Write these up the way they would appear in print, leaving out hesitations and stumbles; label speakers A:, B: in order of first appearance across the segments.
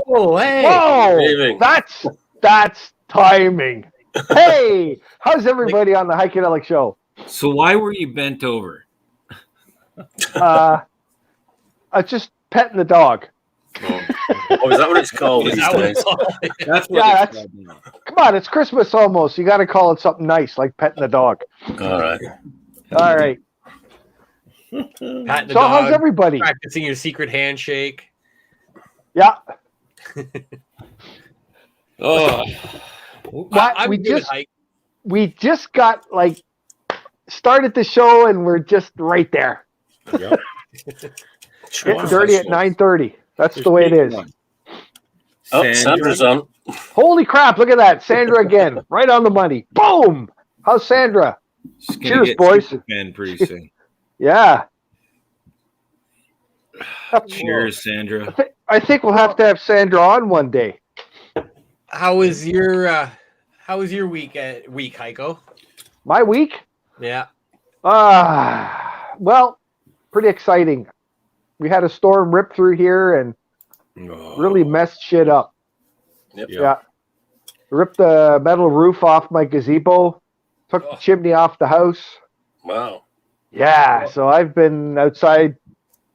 A: Oh, hey.
B: Whoa! That's timing. Hey, how's everybody on the Heikadelic show?
C: So why were you bent over?
B: I was just petting the dog.
D: Oh, is that what it's called these days?
C: That's what it's called now.
B: Come on, it's Christmas almost. You got to call it something nice, like petting the dog.
D: All right.
B: All right.
A: Patting the
B: So
A: dog,
B: how's everybody?
A: practicing your secret handshake.
B: Yeah.
D: Oh,
A: I'm
B: we
A: good,
B: just
A: Hike.
B: we just got started the show and we're just right there.
D: yep.
B: Getting dirty at 9:30. That's the way it is.
D: Oh, Sandra's on.
B: Holy crap! Look at that, Sandra again, right on the money. Boom. How's Sandra?
C: She's gonna
B: Cheers,
C: get
B: boys.
C: Superman pretty soon.
B: Yeah.
C: Cheers, Sandra.
B: I think we'll have to have Sandra on one day.
A: How was your week, Heiko?
B: My week?
A: Yeah.
B: Well, pretty exciting. We had a storm rip through here and really messed shit up.
D: Yep.
B: Yeah. Ripped the metal roof off my gazebo, took the chimney off the house.
D: Wow.
B: Yeah, so I've been outside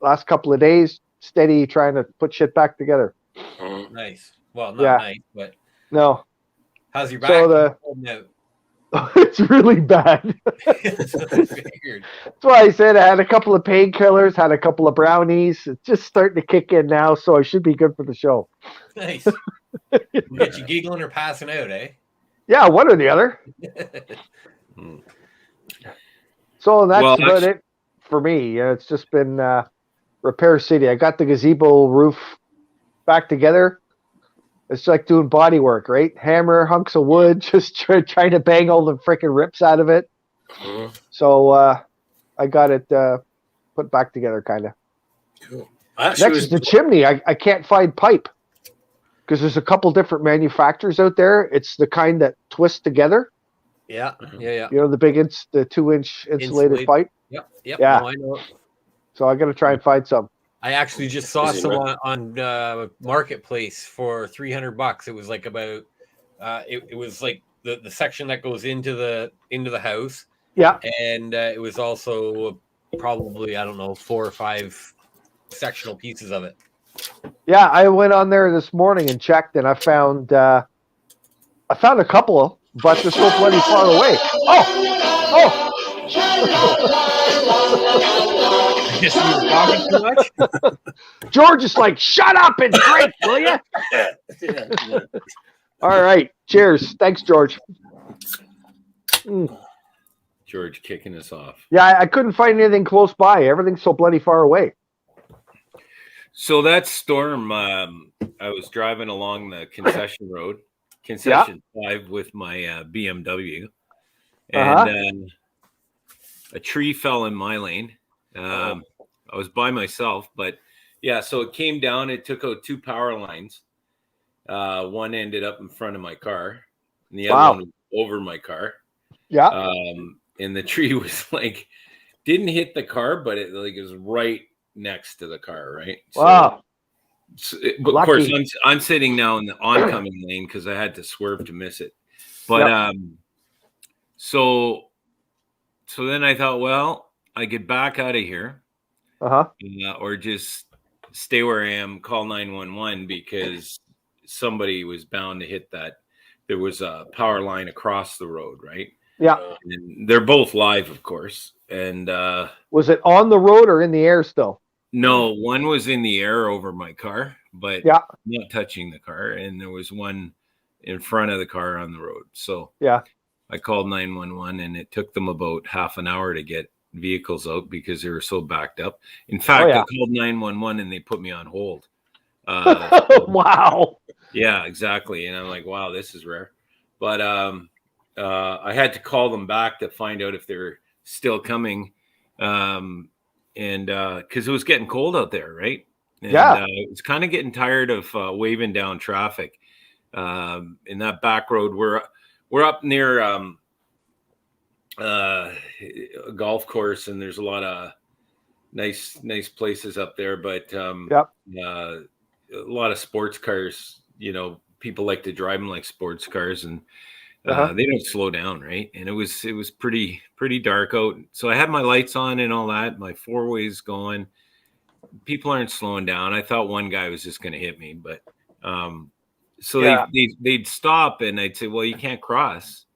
B: last couple of days, steady trying to put shit back together.
A: Nice. Well, not nice, but
B: no.
A: How's your back?
B: So
A: holding out?
B: it's really bad.
A: That's what I figured.
B: That's why I said I had a couple of painkillers, had a couple of brownies. It's just starting to kick in now, so I should be good for the show.
A: Nice. We'll get you giggling or passing out, eh?
B: Yeah, one or the other. So that's about it for me. It's just been Repair City. I got the gazebo roof back together. It's like doing body work, right? Hammer, hunks of wood, just trying to bang all the freaking rips out of it. So I got it put back together, kind of.
D: Cool.
B: Next is the chimney. I can't find pipe because there's a couple different manufacturers out there. It's the kind that twists together.
A: Yeah.
B: You know, the big, the 2-inch insulated pipe.
A: Yep.
B: Yeah.
A: No, I know.
B: So I got to try and find some.
A: I actually just saw some on Marketplace for $300. It was like about it was like the section that goes into the house.
B: Yeah.
A: And it was also probably, I don't know, 4 or 5 sectional pieces of it.
B: Yeah, I went on there this morning and checked, and I found a couple, but they're so bloody far away. Oh!
A: I guess you were talking too much.
B: George is like, shut up and drink, will you? All right. Cheers. Thanks, George.
C: George kicking us off.
B: Yeah, I couldn't find anything close by. Everything's so bloody far away.
C: So that storm, I was driving along the concession road, 5 with my BMW, and a tree fell in my lane. I was by myself, but yeah, so it came down. It took out 2 power lines. One ended up in front of my car, and the other one was over my car.
B: Yeah.
C: And the tree was didn't hit the car, but it was right next to the car, right?
B: Wow.
C: But of course, I'm sitting now in the oncoming lane because I had to swerve to miss it. But so then I thought, well, I get back out of here, or just stay where I am, call 911 because somebody was bound to hit that. There was a power line across the road, right?
B: Yeah.
C: And they're both live, of course. And
B: was it on the road or in the air still?
C: No, one was in the air over my car, but not touching the car. And there was one in front of the car on the road. So I called 911 and it took them about half an hour to get vehicles out because they were so backed up. In fact, I called 911 and they put me on hold.
B: Wow.
C: Yeah, exactly. And I'm like, wow, this is rare. But I had to call them back to find out if they're still coming. And because it was getting cold out there, right? And, it was kind of getting tired of waving down traffic in that back road. We're up near a golf course, and there's a lot of nice places up there. But a lot of sports cars, you know, people like to drive them like sports cars, and they don't slow down, right? And it was pretty dark out. So I had my lights on and all that, my four ways going. People aren't slowing down. I thought one guy was just going to hit me, but so they'd stop and I'd say, well, you can't cross.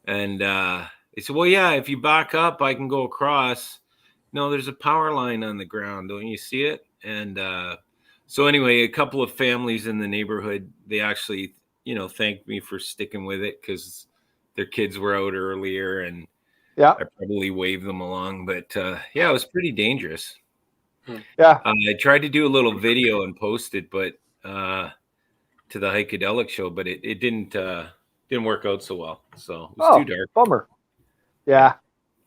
C: And they said, well, yeah, if you back up, I can go across. No, there's a power line on the ground. Don't you see it? And so anyway, a couple of families in the neighborhood, they actually, you know, thanked me for sticking with it because their kids were out earlier, and I probably waved them along. But yeah, it was pretty dangerous.
B: Yeah,
C: I tried to do a little video and post it, but to the Heikadelic show, but it didn't work out so well. So it was too dark.
B: Bummer. Yeah,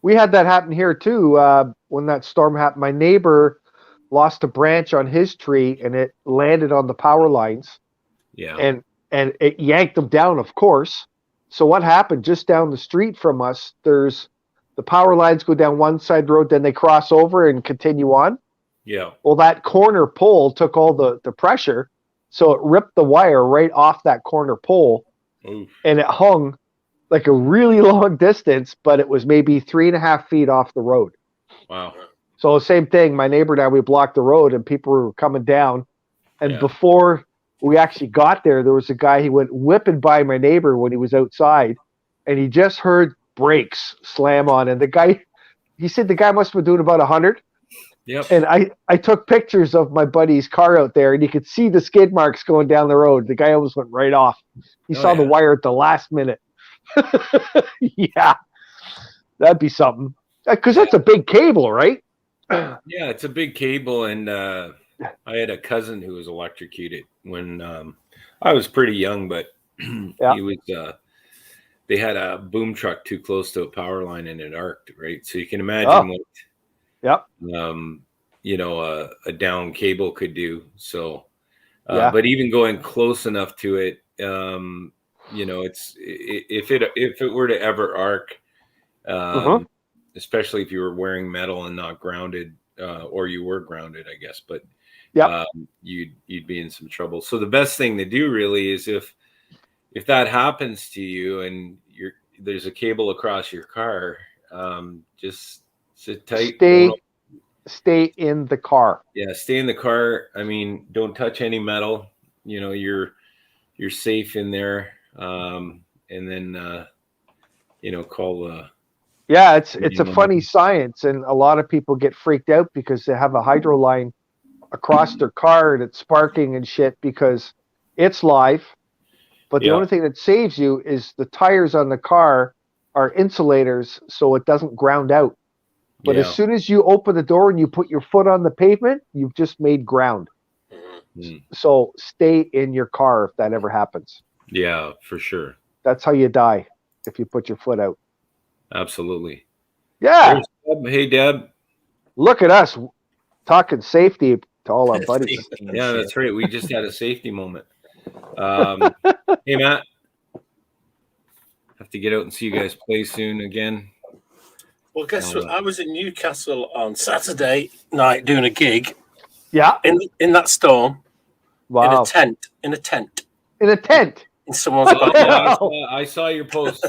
B: we had that happen here too. When that storm happened, my neighbor lost a branch on his tree and it landed on the power lines.
C: Yeah,
B: and it yanked them down, of course. So what happened just down the street from us? There's the power lines go down one side of the road, then they cross over and continue on.
C: Yeah.
B: Well, that corner pole took all the pressure, so it ripped the wire right off that corner pole.
C: Oof.
B: And it hung like a really long distance, but it was maybe 3.5 feet off the road.
C: Wow.
B: So same thing, my neighbor and I, we blocked the road and people were coming down. And before we actually got there, there was a guy, he went whipping by my neighbor when he was outside, and he just heard brakes slam on. And the guy, he said the guy must have been doing about 100.
C: Yep.
B: And I took pictures of my buddy's car out there, and you could see the skid marks going down the road. The guy almost went right off. He saw the wire at the last minute. Yeah, that'd be something. Because that's a big cable, right?
C: Yeah, it's a big cable, and I had a cousin who was electrocuted when I was pretty young, but he was. They had a boom truck too close to a power line, and it arced, right? So you can imagine what.
B: Yep.
C: You know, a down cable could do. So, but even going close enough to it, you know, if it were to ever arc, especially if you were wearing metal and not grounded, or you were grounded, I guess, but you'd be in some trouble. So the best thing to do really is if that happens to you and there's a cable across your car, just sit tight.
B: Stay in the car.
C: Yeah, stay in the car. I mean, don't touch any metal. You know, you're safe in there. And then you know, call
B: it's a funny science, and a lot of people get freaked out because they have a hydro line across their car and it's sparking and shit because it's live. But the only thing that saves you is the tires on the car are insulators, so it doesn't ground out. But as soon as you open the door and you put your foot on the pavement, you've just made ground. So stay in your car if that ever happens.
C: Yeah, for sure.
B: That's how you die, if you put your foot out.
C: Absolutely.
B: Yeah.
C: Hey, Deb.
B: Look at us talking safety to all our buddies.
C: Yeah, that's right. We just had a safety moment. Hey, Matt. Have to get out and see you guys play soon again.
D: Well, guess what? I was in Newcastle on Saturday night doing a gig.
B: Yeah.
D: In that storm.
B: Wow.
D: In a tent. In someone's
C: I saw your post.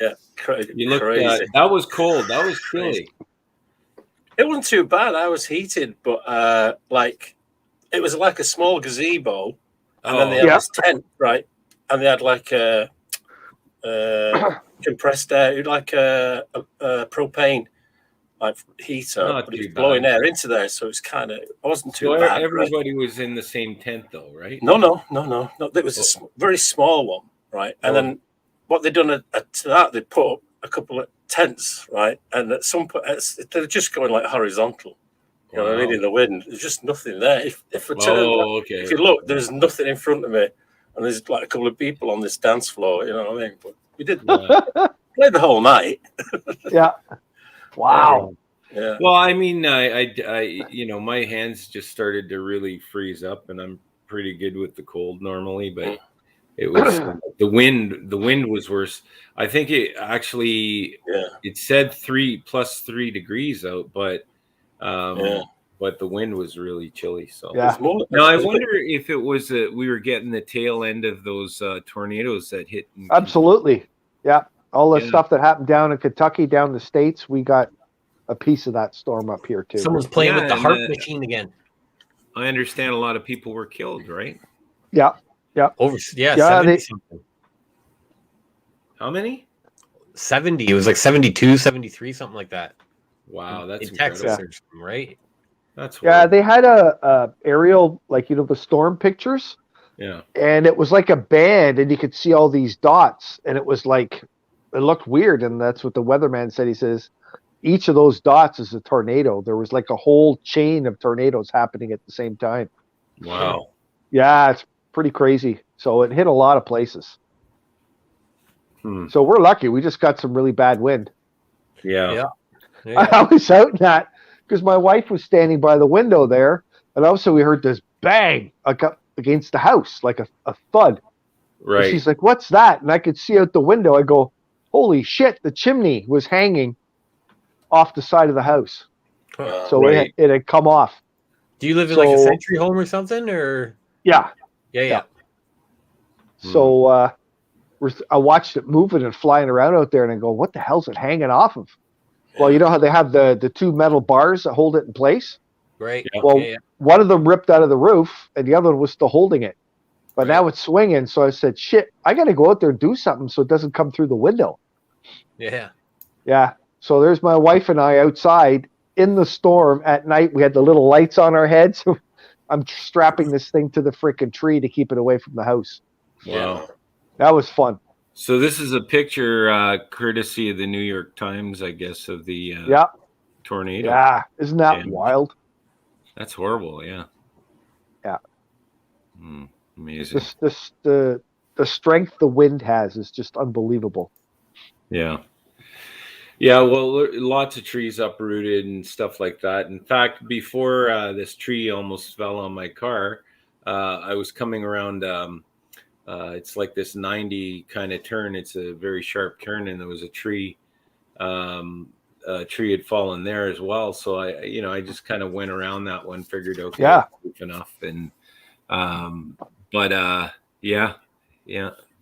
D: Yeah, crazy.
C: You looked. That was cold. That was chilly.
D: It wasn't too bad. I was heated, but like it was like a small gazebo, and then they had this tent, right? And they had like a compressed air, like a propane like heater, but it's blowing air into there, so it's kind of. It wasn't too bad.
C: Everybody was in the same tent, though, right?
D: No. It was a very small one, right? And then what they done to that, they put up a couple of tents, right? And at some point, they're just going like horizontal. You know what I mean? In the wind, there's just nothing there. If you look, there's nothing in front of me, and there's like a couple of people on this dance floor. You know what I mean? But we did play the whole night.
B: Yeah. Wow.
C: Yeah. Well, I mean, I you know, my hands just started to really freeze up, and I'm pretty good with the cold normally, but it was the wind. The wind was worse. I think it actually it said +3 degrees out, but but the wind was really chilly. So
B: Yeah.
C: Now I wonder if it was we were getting the tail end of those tornadoes that hit.
B: Absolutely. Yeah. All the stuff that happened down in Kentucky, down the States, we got a piece of that storm up here too.
A: Someone's playing with the heart machine again.
C: I understand a lot of people were killed, right?
B: Yeah. Yeah.
A: 70 something.
C: How many?
A: 70. It was like 72, 73, something like that.
C: Wow, that's
A: in Texas
C: incredible.
A: or something, right?
C: That's horrible.
B: Yeah, they had a aerial, like, you know, the storm pictures.
C: Yeah.
B: And it was like a band, and you could see all these dots, and it was like, it looked weird. And that's what the weatherman said. He says, each of those dots is a tornado. There was like a whole chain of tornadoes happening at the same time.
C: Wow.
B: Yeah, it's pretty crazy. So it hit a lot of places. So we're lucky. We just got some really bad wind.
C: Yeah.
B: I was out in that because my wife was standing by the window there, and also we heard this bang against the house, like a thud.
C: Right.
B: And she's like, "What's that?" And I could see out the window. I go, "Holy shit!" The chimney was hanging off the side of the house, so it had come off.
A: Do you live in like a century home or something, or?
B: Yeah. So I watched it moving and flying around out there, and I go, "What the hell's it hanging off of?" Well, you know how they have the two metal bars that hold it in place?
A: Right.
B: Well, one of them ripped out of the roof, and the other one was still holding it. But now it's swinging, so I said, "Shit, I got to go out there and do something so it doesn't come through the window." Yeah. So there's my wife and I outside in the storm at night. We had the little lights on our heads. I'm strapping this thing to the freaking tree to keep it away from the house.
C: Wow.
B: That was fun.
C: So this is a picture courtesy of the New York Times, I guess, of the tornado.
B: Yeah. Isn't that wild?
C: That's horrible. Yeah.
B: Yeah.
C: Amazing.
B: The strength the wind has is just unbelievable.
C: Yeah. Yeah, well, lots of trees uprooted and stuff like that. In fact, before this tree almost fell on my car, I was coming around. It's like this 90 kind of turn. It's a very sharp turn, and there was a tree. A tree had fallen there as well. So I just kind of went around that one, figured, okay, enough. And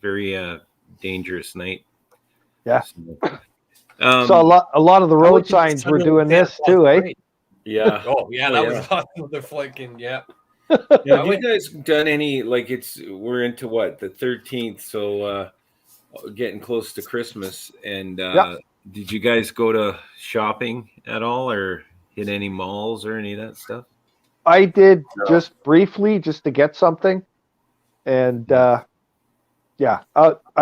C: very dangerous night.
B: Yeah.
C: So
B: a lot of the road signs were doing this too, eh?
C: Yeah.
A: That was awesome. They're flanking. Yeah.
C: Have you guys done any, like, we're into what, the 13th, so getting close to Christmas, and did you guys go to shopping at all or hit any malls or any of that stuff?
B: I did just briefly, just to get something, and I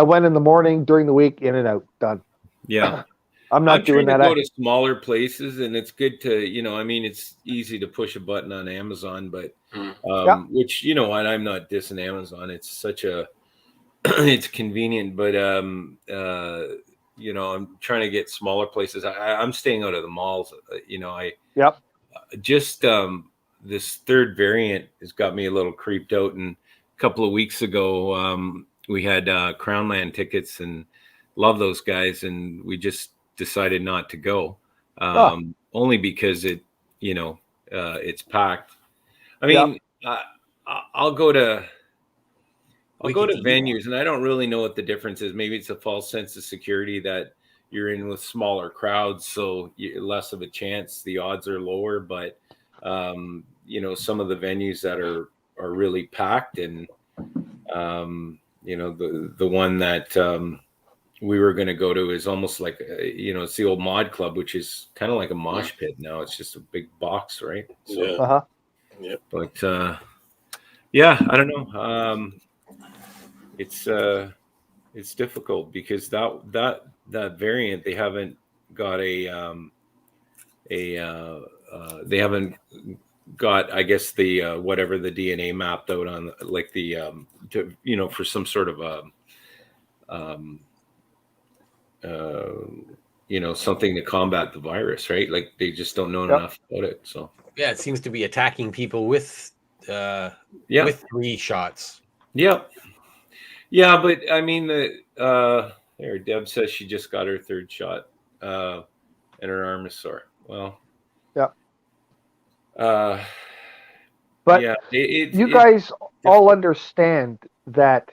B: went in the morning, during the week, in and out, done.
C: Yeah.
B: I'm not doing that.
C: Go to smaller places, and it's good to, it's easy to push a button on Amazon, but which, and I'm not dissing Amazon. It's such it's convenient, but I'm trying to get smaller places. I'm staying out of the malls. This third variant has got me a little creeped out. And a couple of weeks ago, we had Crownland tickets and love those guys, and we just decided not to go, only because it's packed. I mean, I'll go to venues, and I don't really know what the difference is. Maybe it's a false sense of security that you're in with smaller crowds, so you're less of a chance. The odds are lower, but some of the venues that are really packed, and the one that we were going to go to is almost like, it's the old mod club, which is kind of like a mosh pit now. It's just a big box, right? So, But I don't know. It's difficult because that variant, they haven't got they haven't got, I guess, the whatever the DNA mapped out on, like the for some sort of something to combat the virus, right? Like they just don't know enough about it. So
A: it seems to be attacking people with 3 shots.
C: But I mean, there, Deb says she just got her 3rd shot, and her arm is sore. Well, But yeah,
B: you guys all understand that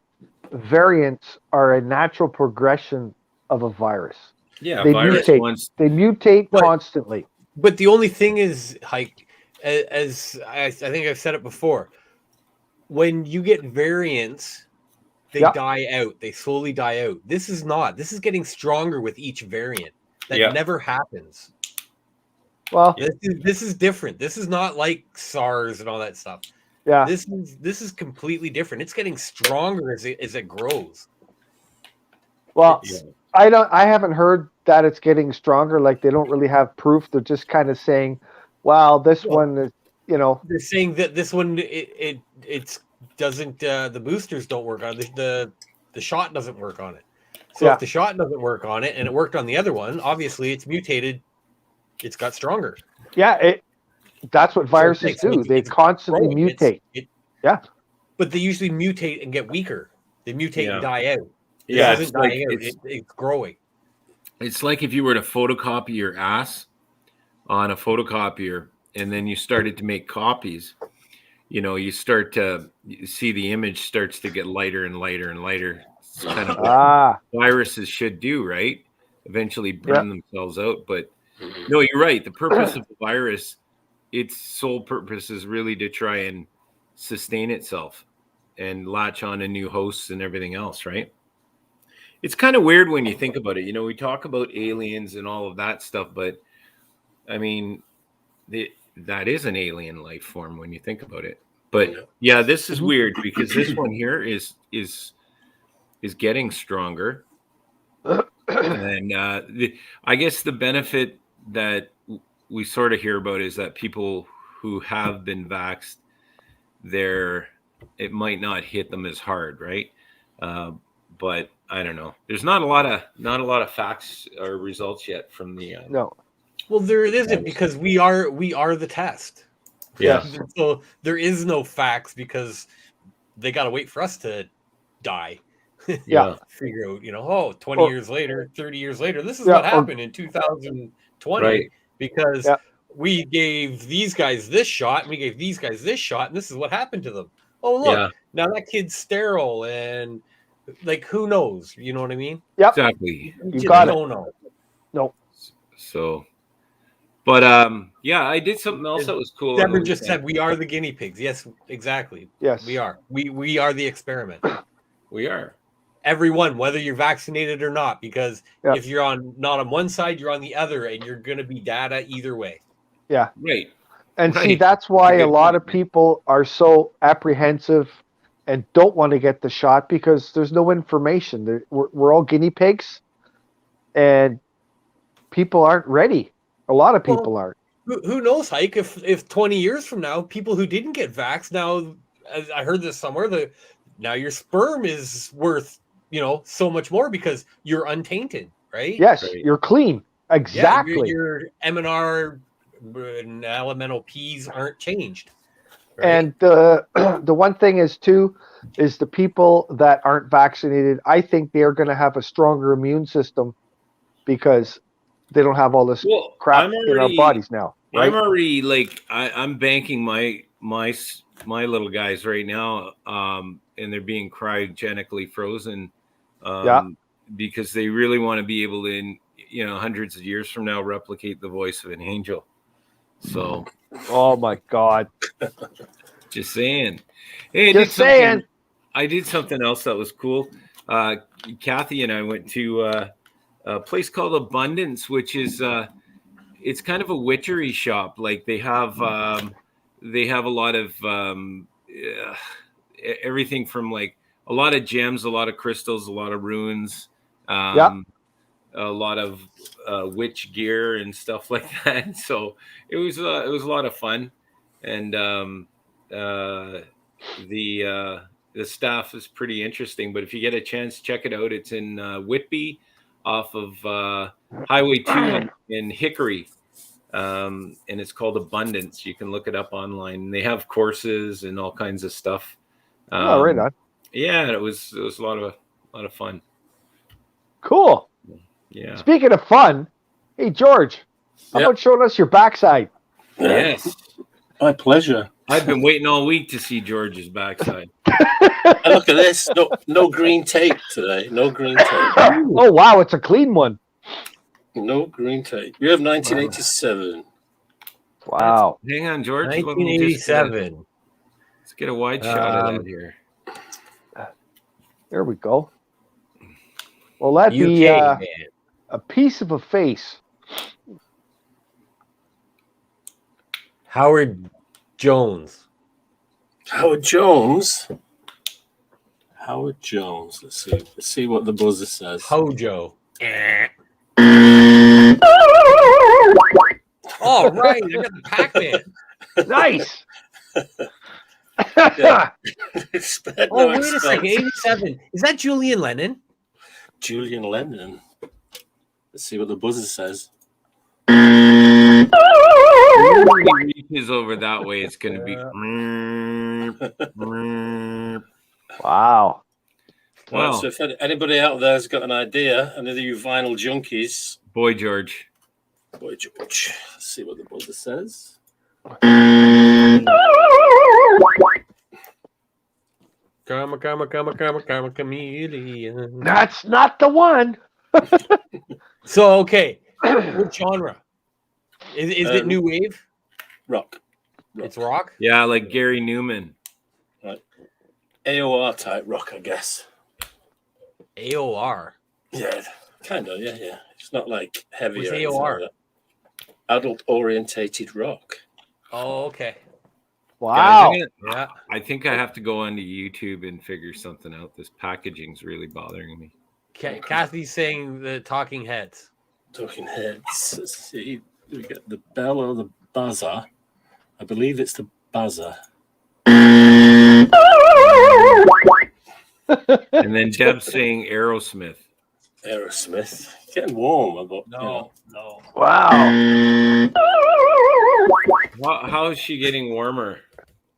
B: variants are a natural progression of a virus.
C: Yeah,
B: they
C: virus
B: mutate.
C: once.
B: They mutate constantly.
A: But the only thing is, like, as I think I've said it before, when you get variants, they die out. They slowly die out. This is not. This is getting stronger with each variant. That never happens.
B: Well,
A: this is different. This is not like SARS and all that stuff.
B: Yeah.
A: This is completely different. It's getting stronger as it grows.
B: Well, I haven't heard that it's getting stronger. Like, they don't really have proof. They're just kind of saying, "Well, this one is,
A: They're saying that this one it's doesn't the boosters don't work on it. The shot doesn't work on it. So if the shot doesn't work on it and it worked on the other one, obviously it's mutated. It's got stronger.
B: Yeah, that's what viruses do. They constantly mutate.
A: But they usually mutate and get weaker. They mutate and die out.
C: Yeah,
A: it isn't dying out. It's growing.
C: It's like if you were to photocopy your ass on a photocopier, and then you started to make copies. You start to see the image starts to get lighter and lighter and lighter. It's kind of what viruses should do, right? Eventually burn themselves out. But no, you're right. The purpose of the virus, its sole purpose is really to try and sustain itself and latch on to new hosts and everything else, right? It's kind of weird when you think about it. We talk about aliens and all of that stuff, but I mean, that is an alien life form when you think about it. But yeah, this is weird because this one here is getting stronger. And I guess the benefit that we sort of hear about is that people who have been vaxxed, it might not hit them as hard, right? But I don't know. There's not a lot of facts or results yet from the
B: no.
A: Well, there isn't, because we are the test.
C: Yeah.
A: So there is no facts because they got to wait for us to die.
B: Yeah.
A: Figure out, 20 years later, 30 years later, this is what happened in 2020,
C: right?
A: Because we gave these guys this shot and we gave these guys this shot, and this is what happened to them. Oh, look, now that kid's sterile, and like, who knows? You know what I mean?
B: Yep.
C: Exactly.
B: You got it.
A: Don't know.
B: No.
C: So, but I did something else that was cool.
A: Deborah just said we are the guinea pigs. Yes, exactly.
B: Yes,
A: we are. We are the experiment.
C: We are.
A: Everyone, whether you're vaccinated or not, because if you're not on one side, you're on the other, and you're going to be data either way.
B: Yeah.
C: Right.
B: And see, that's why a lot of people are so apprehensive and don't want to get the shot, because there's no information. We're all guinea pigs, and people aren't ready. A lot of people aren't.
A: Who knows, Hike? If 20 years from now, people who didn't get vaxxed now, as I heard this somewhere, now your sperm is worth so much more because you're untainted, right?
B: Yes,
C: right.
B: You're clean. Exactly.
A: Your MNR and elemental Ps aren't changed. Right?
B: And the one thing is the people that aren't vaccinated, I think they're going to have a stronger immune system because they don't have all this crap in our bodies now. Right?
C: I'm already I'm banking my little guys right now, and they're being cryogenically frozen, because they really want to be able to, in hundreds of years from now, replicate the voice of an angel. So,
B: oh my God,
C: just saying. Hey, I did something else that was cool. Kathy and I went to a place called Abundance, which is it's kind of a witchery shop. Like, they have a lot of everything from like a lot of gems, a lot of crystals, a lot of runes, a lot of witch gear and stuff like that. So it was a lot of fun, and the staff is pretty interesting. But if you get a chance, check it out. It's in Whitby, off of Highway 2 in Hickory. And it's called Abundance. You can look it up online. They have courses and all kinds of stuff.
B: Right on.
C: Yeah, it was a lot of fun.
B: Cool.
C: Yeah.
B: Speaking of fun, hey George, how about showing us your backside?
C: Yes.
D: My pleasure.
C: I've been waiting all week to see George's backside.
D: And look at this. No green tape today. No green tape.
B: Oh, wow. It's a clean one.
D: No green tape. You have 1987.
B: Wow.
C: Hang on, George.
A: 1987.
C: Let's get a wide shot of that here.
B: There we go. Well, that'd
A: UK,
B: be
A: man.
B: a piece of a face.
A: Howard Jones.
D: Howard Jones. Howard Jones. Let's see what the buzzer says.
A: Hojo. Oh, right. I got the Pac-Man.
B: Nice.
A: Oh, wait a second. 87. Is that Julian Lennon?
D: Julian Lennon. Let's see what the buzzer says.
C: When he reaches over that way, it's going to be.
B: Wow.
D: Well, so if anybody out there has got an idea, any of you vinyl junkies,
C: Boy George.
D: Let's see what the buzzer says.
A: Chameleon.
B: That's not the one.
A: So, okay. What genre? Is it new wave?
D: Rock.
A: It's rock?
C: Yeah, like Gary Newman.
D: Right. AOR type rock, I guess.
A: AOR.
D: Yeah, kind of. Yeah. It's not like heavy.
A: What's
D: or anything
A: AOR?
D: like that. Adult orientated rock.
A: Oh, okay.
B: Wow.
A: Yeah.
C: I think I have to go onto YouTube and figure something out. This packaging's really bothering me.
A: Kathy's saying the Talking Heads.
D: Talking Heads. Let's see. We got the bell or the buzzer. I believe it's the buzzer.
C: And then Deb's saying Aerosmith.
D: Aerosmith. Getting warm.
A: No.
B: Wow.
C: How is she getting warmer?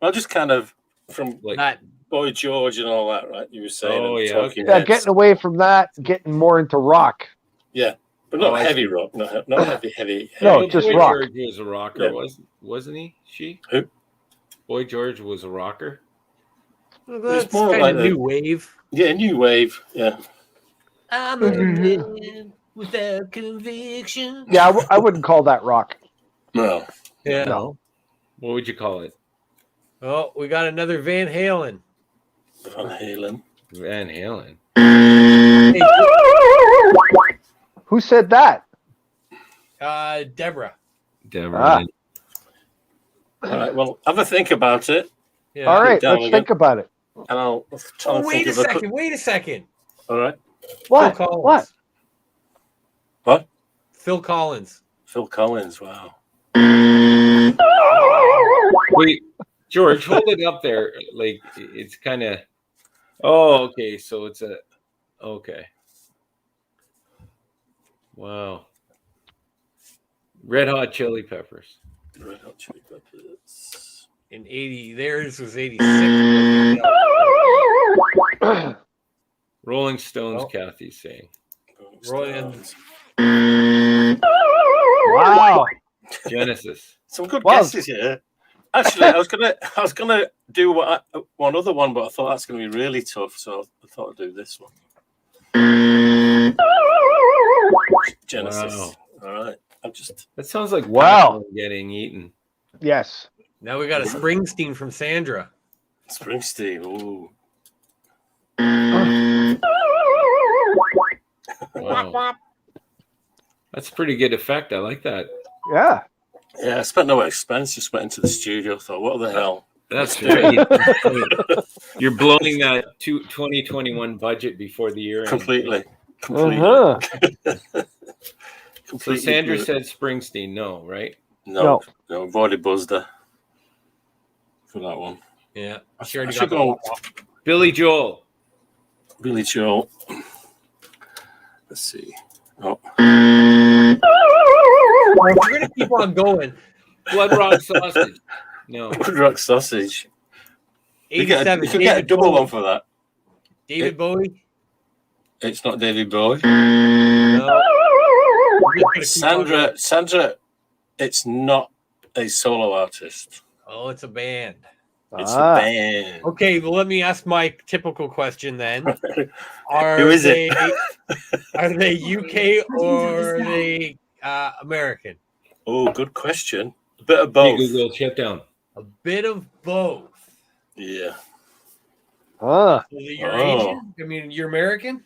D: Well, just kind of from
C: Like
A: That
D: Boy George and all that, right? You were saying.
C: Oh, yeah,
D: Talking
B: Yeah,
D: Heads.
B: getting away from that, getting more into rock.
D: Yeah, but not
C: Oh, I
D: heavy rock. Not heavy.
B: No,
C: Boy
B: just rock.
C: George was a rocker,
D: Yeah.
C: wasn't he? She?
D: Who?
C: Boy George was a rocker.
A: that's
D: more
A: kind
D: like
A: of new wave.
D: Yeah, new wave. Yeah.
A: I'm a man without conviction.
B: Yeah, I wouldn't call that rock.
D: No.
A: Yeah.
B: No.
C: What would you call it?
A: Oh, we got another Van Halen.
D: Van Halen.
C: Van Halen.
A: Hey,
B: Who said that?
A: Deborah.
C: Deborah.
D: All right. Well, have a think about it,
A: Yeah.
B: All right,
D: down
B: let's
D: again.
B: think about it.
D: and I'll try
A: Oh,
D: and
A: wait
D: think
A: a
D: of a.
A: second. Wait a second.
D: All right.
B: What?
A: Phil Collins.
B: What?
D: What?
A: Phil Collins.
D: Phil Collins. Wow.
C: Wait, George, hold it up there. Like it's kind of. Oh, okay. So it's a. Okay. Wow. Red Hot Chili Peppers.
D: Red Hot Chili Peppers.
A: In 80. Theirs was 86.
C: Rolling Stones.
A: Oh.
C: Kathy's saying.
A: Rolling.
B: Wow.
C: Genesis.
D: Some good
B: Wow.
D: guesses here. Actually, I was gonna do one other one, but I thought that's gonna be really tough, so I thought I'd do this one. Genesis.
C: Wow.
D: All right.
C: That sounds like
B: Wow.
C: popcorn getting eaten.
B: Yes.
A: Now we got a Springsteen from Sandra.
D: Springsteen. Ooh.
C: Wow. That's a pretty good effect. I like that.
B: Yeah.
D: Yeah, I spent no expense. Just went into the studio. Thought, what the hell?
C: That's right. You're blowing that 2021 budget before the year ends.
D: Completely.
B: Uh-huh.
C: So Sandra said Springsteen, no, right?
D: No. I've already buzzed her for that one.
A: Yeah.
D: I
A: She already
D: should
A: got
D: go
C: Billy Joel.
D: Billy Joel. Let's see. Oh.
A: We're gonna keep on going.
C: Blood Rock Sausage. No.
D: Rock Sausage. You
A: 87.
D: could get a double one for that.
A: David Bowie.
D: It's not David Bowie.
A: No.
D: Sandra, it's not a solo artist.
A: Oh, it's a band.
D: It's a band.
A: Okay, well, let me ask my typical question then.
D: Who is it?
A: Are they UK or are they American?
D: Oh, good question. A bit of both.
C: Hey, Google, shut down.
A: A bit of both.
D: Yeah.
A: So you're Asian? I mean, you're American?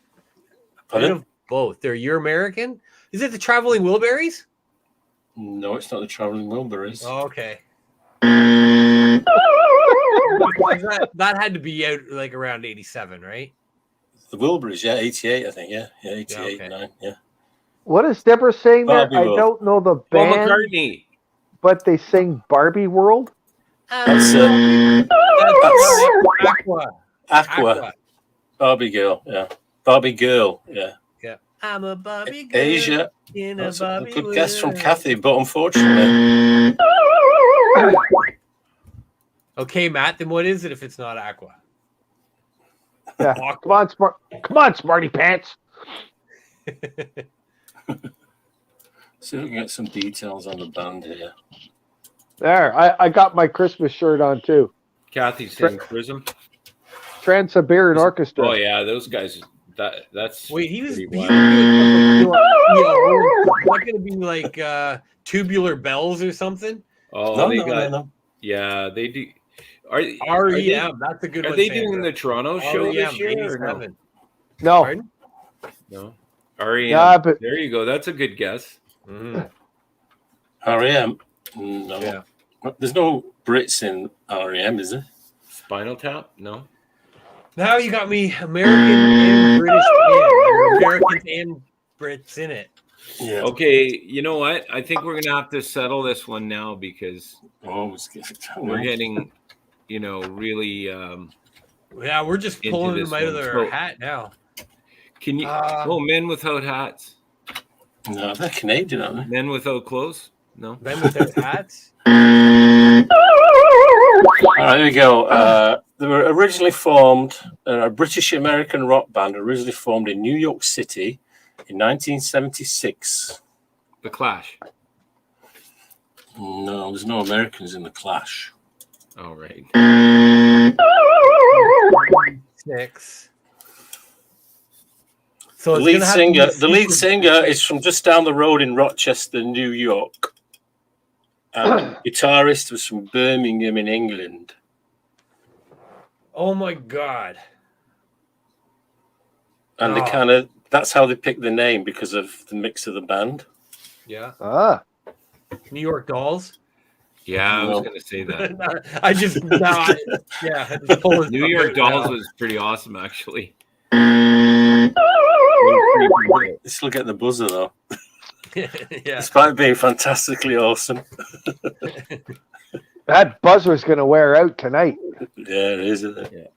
D: Pardon?
A: Bit of both. You're American? Is it the Traveling Wilburys?
D: No, it's not the Traveling Wilburys.
A: Oh, okay. that had to be out like around 87, right?
D: The Wilburys, yeah, 88, I think, yeah. Yeah, 88,
A: okay.
D: 9, yeah.
B: What is Deborah saying there?
D: Barbie
B: I
D: World.
B: don't know the
C: Paul
B: band,
C: McCartney.
B: but they sing Barbie World.
D: That's Aqua. Barbie Girl, yeah. Barbie Girl, yeah.
A: Yeah. I'm a Barbie girl.
D: Asia.
A: In
D: That's
A: a
D: a
A: Barbie
D: good guess from
A: world.
D: Kathy, but unfortunately.
A: Okay, Matt, then what is it if it's not Aqua?
B: Yeah. Come on, Smarty Pants.
D: So we can get some details on the band here.
B: There, I got my Christmas shirt on too.
C: Kathy saying Prism.
B: Trans-Siberian Orchestra.
C: Oh yeah, those guys. That's
A: Wait, he was
C: pretty
A: doing
C: wild.
A: not gonna be like Tubular Bells or something?
C: Oh,
D: No.
C: Yeah, they do.
A: REM, that's a good one.
C: Are they doing the Toronto show
A: REM,
C: this year? Or no?
A: 87.
B: No.
A: Pardon?
C: No. REM.
B: Yeah, but
C: There you go. That's a good guess.
A: Mhm.
D: REM? No.
A: Yeah.
D: There's no Brits in REM, is there?
C: Spinal Tap? No.
A: Now you got me American and British band. Americans and Brits in it.
D: Yeah.
C: Okay, you know what? I think we're gonna have to settle this one now because we're getting, really.
A: Yeah, we're just
C: Into
A: pulling
C: this
A: them out of
C: one.
A: their
C: So-
A: hat now.
C: Can you? Men without hats.
D: No, they're Canadian, aren't they?
C: Men without clothes. No.
A: Men without hats.
D: All right, here we go. They were originally formed, a British-American rock band originally formed in New York City in 1976.
C: The Clash.
D: No, there's no Americans in the Clash.
C: All right.
A: 6. So
D: The lead singer is from just down the road in Rochester, New York. And the guitarist was from Birmingham in England.
A: Oh my God.
D: And that's how they picked the name, because of the mix of the band.
A: Yeah. New York Dolls.
C: Yeah, I was going to say that.
A: I just pulled
C: New York Dolls was pretty awesome, actually.
D: They still get the buzzer, though.
A: Yeah.
D: Despite being fantastically awesome.
B: that buzzer's going to wear out tonight.
D: Yeah, it is, isn't it?
C: Yeah.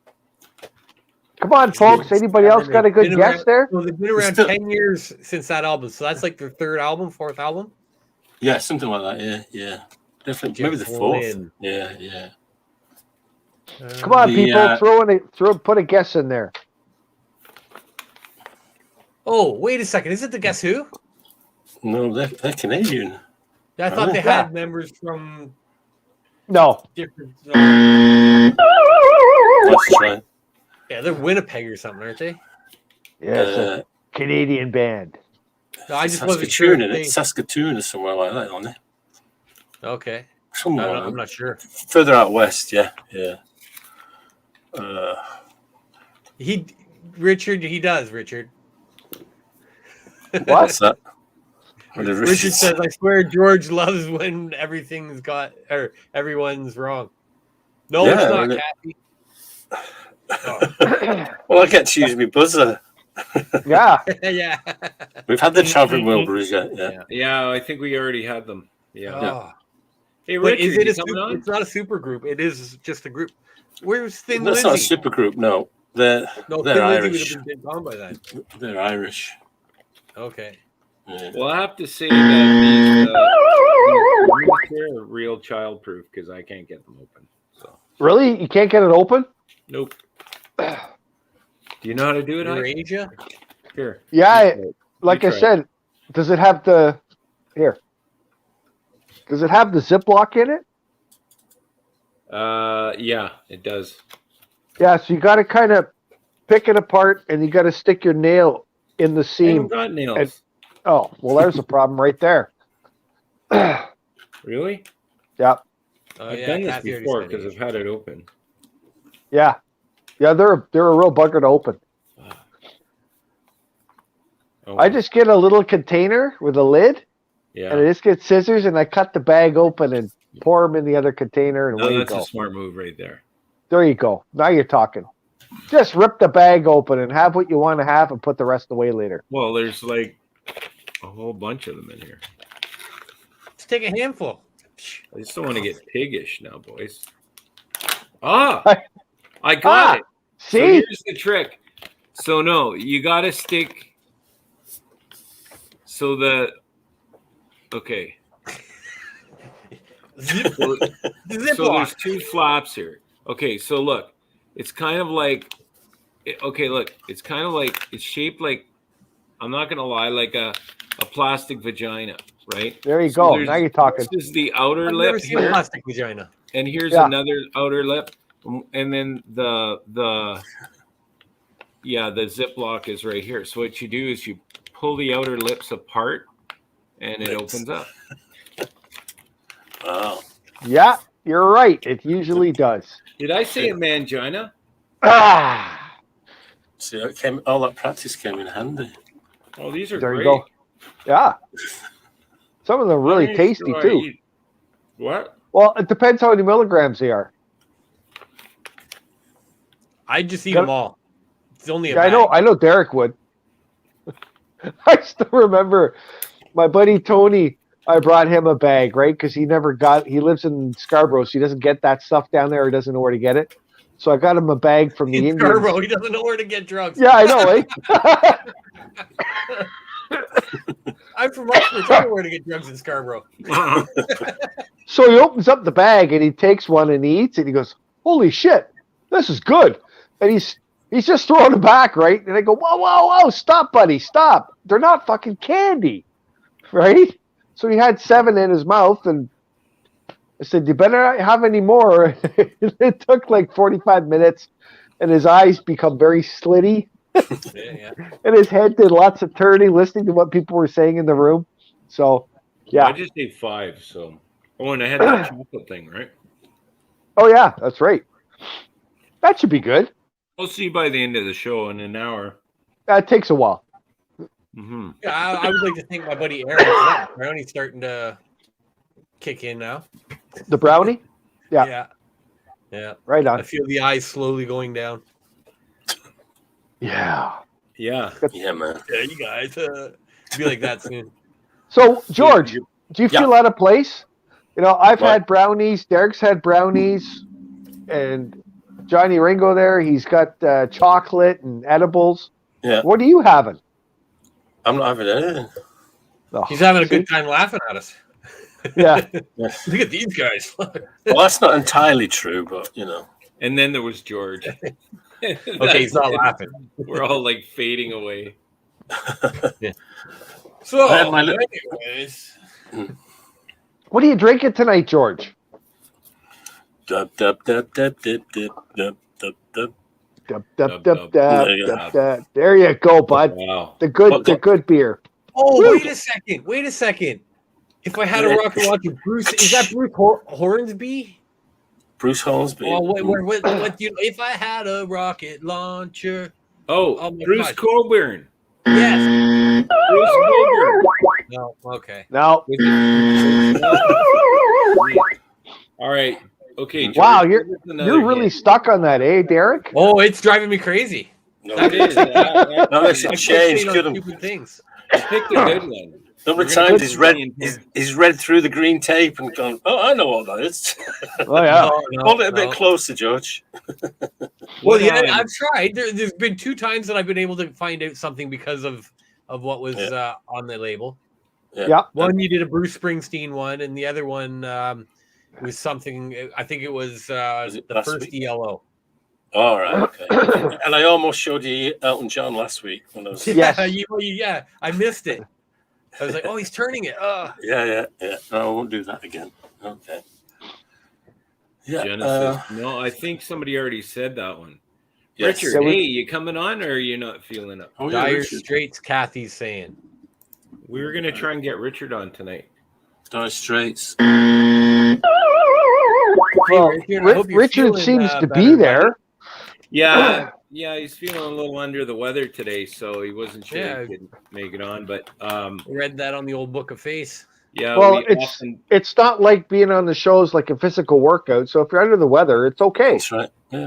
B: Come on, folks. Anybody else got a good guess there?
A: Well, they've been around 10 years since that album. So that's like their third album, fourth album?
D: Yeah, something like that. Yeah. Definitely. Maybe the fourth. Yeah.
B: Come on, people. Put a guess in there.
A: Oh, wait a second. Is it the Guess Who?
D: No, they're Canadian.
A: I thought they had members from different.
D: Let's try.
A: Yeah, they're Winnipeg or something, aren't they?
B: Yeah, it's a Canadian band.
A: No, I just wasn't sure.
D: Saskatoon or somewhere like that, aren't they?
A: Okay.
D: I'm
A: not sure.
D: Further out west, yeah.
A: Richard.
B: What's
D: that?
A: Richard says, I swear George loves when everyone's wrong. No, it's not, Kathy.
D: Well, I get to use my buzzer.
B: Yeah.
A: Yeah.
D: We've had the Traveling Wilburys yet.
C: Yeah, I think we already had them. Yeah.
A: Oh.
C: Hey, Richard,
A: it's not a super group. It is just a group. Where's Thin Lizzy?
D: That's not a super group, no. They're Irish.
A: Would have been gone by then.
D: They're Irish.
A: Okay.
C: Yeah. Well, I have to say that these are real childproof because I can't get them open. So.
B: Really? You can't get it open?
C: Nope. Do you know how to do it?
A: Eurasia?
C: Here.
B: Yeah, like I said, does it have the Ziploc in it?
C: Yeah, it does.
B: Yeah, so you got to kind of pick it apart, and you got to stick your nail in the
C: I
B: seam.
C: haven't got nails.
B: And, oh, well, there's a problem right there.
C: Really?
B: Yeah.
C: I've done this before because I've had it open.
B: Yeah. Yeah, they're a real bugger to open.
C: Oh.
B: I just get a little container with a lid, and I just get scissors, and I cut the bag open and pour them in the other container, and away you go.
C: That's a smart move right there.
B: There you go. Now you're talking. Just rip the bag open and have what you want to have and put the rest away later.
C: Well, there's like a whole bunch of them in here.
A: Just take a handful.
C: I just don't want to get piggish now, boys. I got it.
B: See?
C: So here's the trick. So no, you got to stick. So okay. So there's two flaps here. Okay, so look, it's kind of like, it's shaped like, I'm not going to lie, like a plastic vagina, right?
B: There you go. Now you're talking.
C: This is the outer
A: I've
C: lip
A: never seen
C: here.
A: a plastic vagina.
C: And here's another outer lip. And then the Ziploc is right here. So what you do is you pull the outer lips apart and it opens up.
D: Wow.
B: Yeah, you're right. It usually does.
C: Did I say a mangina?
D: See, all that practice came in handy.
C: Oh, these are
B: there
C: great.
B: You go. Yeah. Some of them are really tasty too.
C: What?
B: Well, it depends how many milligrams they are.
A: I just eat them all. It's only a
B: bag. I know Derek would. I still remember my buddy Tony. I brought him a bag, right? Because he lives in Scarborough, so he doesn't get that stuff down there. He doesn't know where to get it. So I got him a bag from the Indians.
A: Scarborough, he doesn't know where to get drugs.
B: Yeah, I know, eh?
A: I'm from Oxford. I know where to get drugs in Scarborough.
B: So he opens up the bag and he takes one and he eats it. He goes, "Holy shit, this is good!" And he's just throwing it back, right? And I go, "Whoa, stop, buddy, stop! They're not fucking candy, right?" So he had 7 in his mouth, and I said, "You better not have any more." It took like 45 minutes, and his eyes become very slitty.
A: Yeah.
B: And his head did lots of turning, listening to what people were saying in the room. So, yeah.
C: I just ate 5, so. Oh, and I had that chocolate thing, right?
B: Oh, yeah, that's right. That should be good.
C: I'll see you by the end of the show in an hour.
B: It takes a while.
C: Mm-hmm.
A: Yeah, I would like to thank my buddy Aaron. That brownie's starting to kick in now.
B: The brownie? Yeah. Right on.
A: I feel the eyes slowly going down.
B: Yeah,
D: man. Yeah,
A: you guys be like that soon.
B: So, George, do you feel out of place? You know, I've had brownies. Derek's had brownies, and Johnny Ringo there. He's got chocolate and edibles.
D: Yeah.
B: What are you having?
D: I'm not having anything.
B: Oh,
A: he's having a good time laughing at us.
B: Yeah.
A: Look at these guys.
D: Well, that's not entirely true, but you know.
C: And then there was George.
A: Okay, he's not laughing.
C: We're all like fading away.
A: Yeah. So, anyways.
B: What are you drinking tonight, George?
D: There
B: you go, bud.
C: Wow.
B: The good beer.
A: Oh, wait a second. If I had a rocket launcher, Bruce, is that Bruce Hornsby?
D: Bruce Hornsby.
A: Oh, what do you? If I had a rocket launcher.
C: Oh, Bruce Coburn.
A: Yes.
C: Bruce Coburn.
A: No. Okay.
B: No.
C: All right. Okay. George,
B: wow, you're really stuck on that, eh, Derek?
A: Oh, it's driving me crazy.
C: No, it is.
D: No, they should change.
A: Stupid things.
C: Pick the good one.
D: Number of times he's read through the green tape and gone, "Oh, I know what that is."
B: Oh yeah.
D: Hold it a bit closer, George.
A: Well, yeah, I've tried. There's been 2 times that I've been able to find out something because of what was on the label.
B: Yeah.
A: One you did a Bruce Springsteen one, and the other one was something. I think it was the first week? ELO.
D: All right. Okay. And I almost showed you Elton John last week when I was.
A: Yeah, I missed it. I was like, "Oh, he's turning it."
D: Yeah. No, I won't do that again. Okay. Yeah.
C: Genesis. No, I think somebody already said that one.
D: Yes.
C: Richard,
B: Yeah,
C: hey, you coming on or are you not feeling up?
D: Oh, yeah,
A: Dire
D: Richard.
A: Straits, Kathy's saying.
C: We were going to try and get Richard on tonight.
D: Dire Straits.
B: Well,
A: Richard, I hope you're
B: Richard
A: feeling,
B: seems to
A: better,
B: be there.
C: Yeah, he's feeling a little under the weather today, so he wasn't sure
A: Yeah.
C: he could make it on. But
A: Read that on the old book of face.
C: yeah,
B: Well, it's not like being on the shows like a physical workout. So if you're under the weather, it's okay.
D: That's right. Yeah,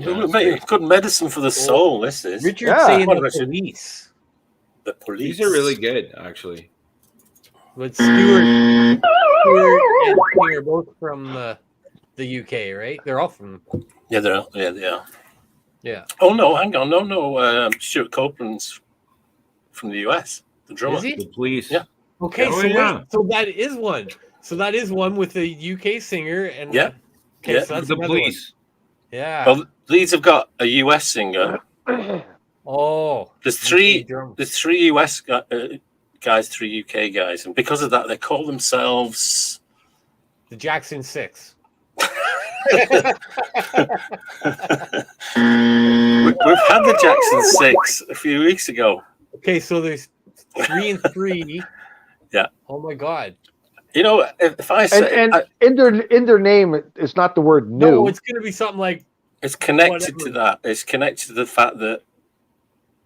D: good medicine for the soul. This is
A: Richard's saying
D: What,
A: the
D: Richard?
A: police.
D: The police.
C: These are really good, actually.
A: But Stuart and King are both from the UK, right? They're all from.
D: Yeah, they are.
A: Yeah.
D: Oh no, hang on, no. Stuart Copeland's from the US. The drummer.
A: Is he?
C: The police.
D: Yeah.
A: Okay,
C: Oh,
A: so
C: yeah.
A: so that is one. So that is one with the UK singer and
D: Yeah.
A: Okay,
D: Yeah.
A: so that's
C: The
A: another
C: police.
A: one. Yeah.
D: Well, these have got a US singer.
A: Oh.
D: There's three.
A: UK drum.
D: There's three US guys, three UK guys, and because of that, they call themselves
A: The Jackson 6.
D: We've had the Jackson 6 a few weeks ago.
A: Okay, so there's 3 and 3.
D: Yeah.
A: Oh my God.
D: You know, if I say
B: in their name, it's not the word new.
A: No, it's gonna be something like
D: it's connected to that. It's connected to the fact that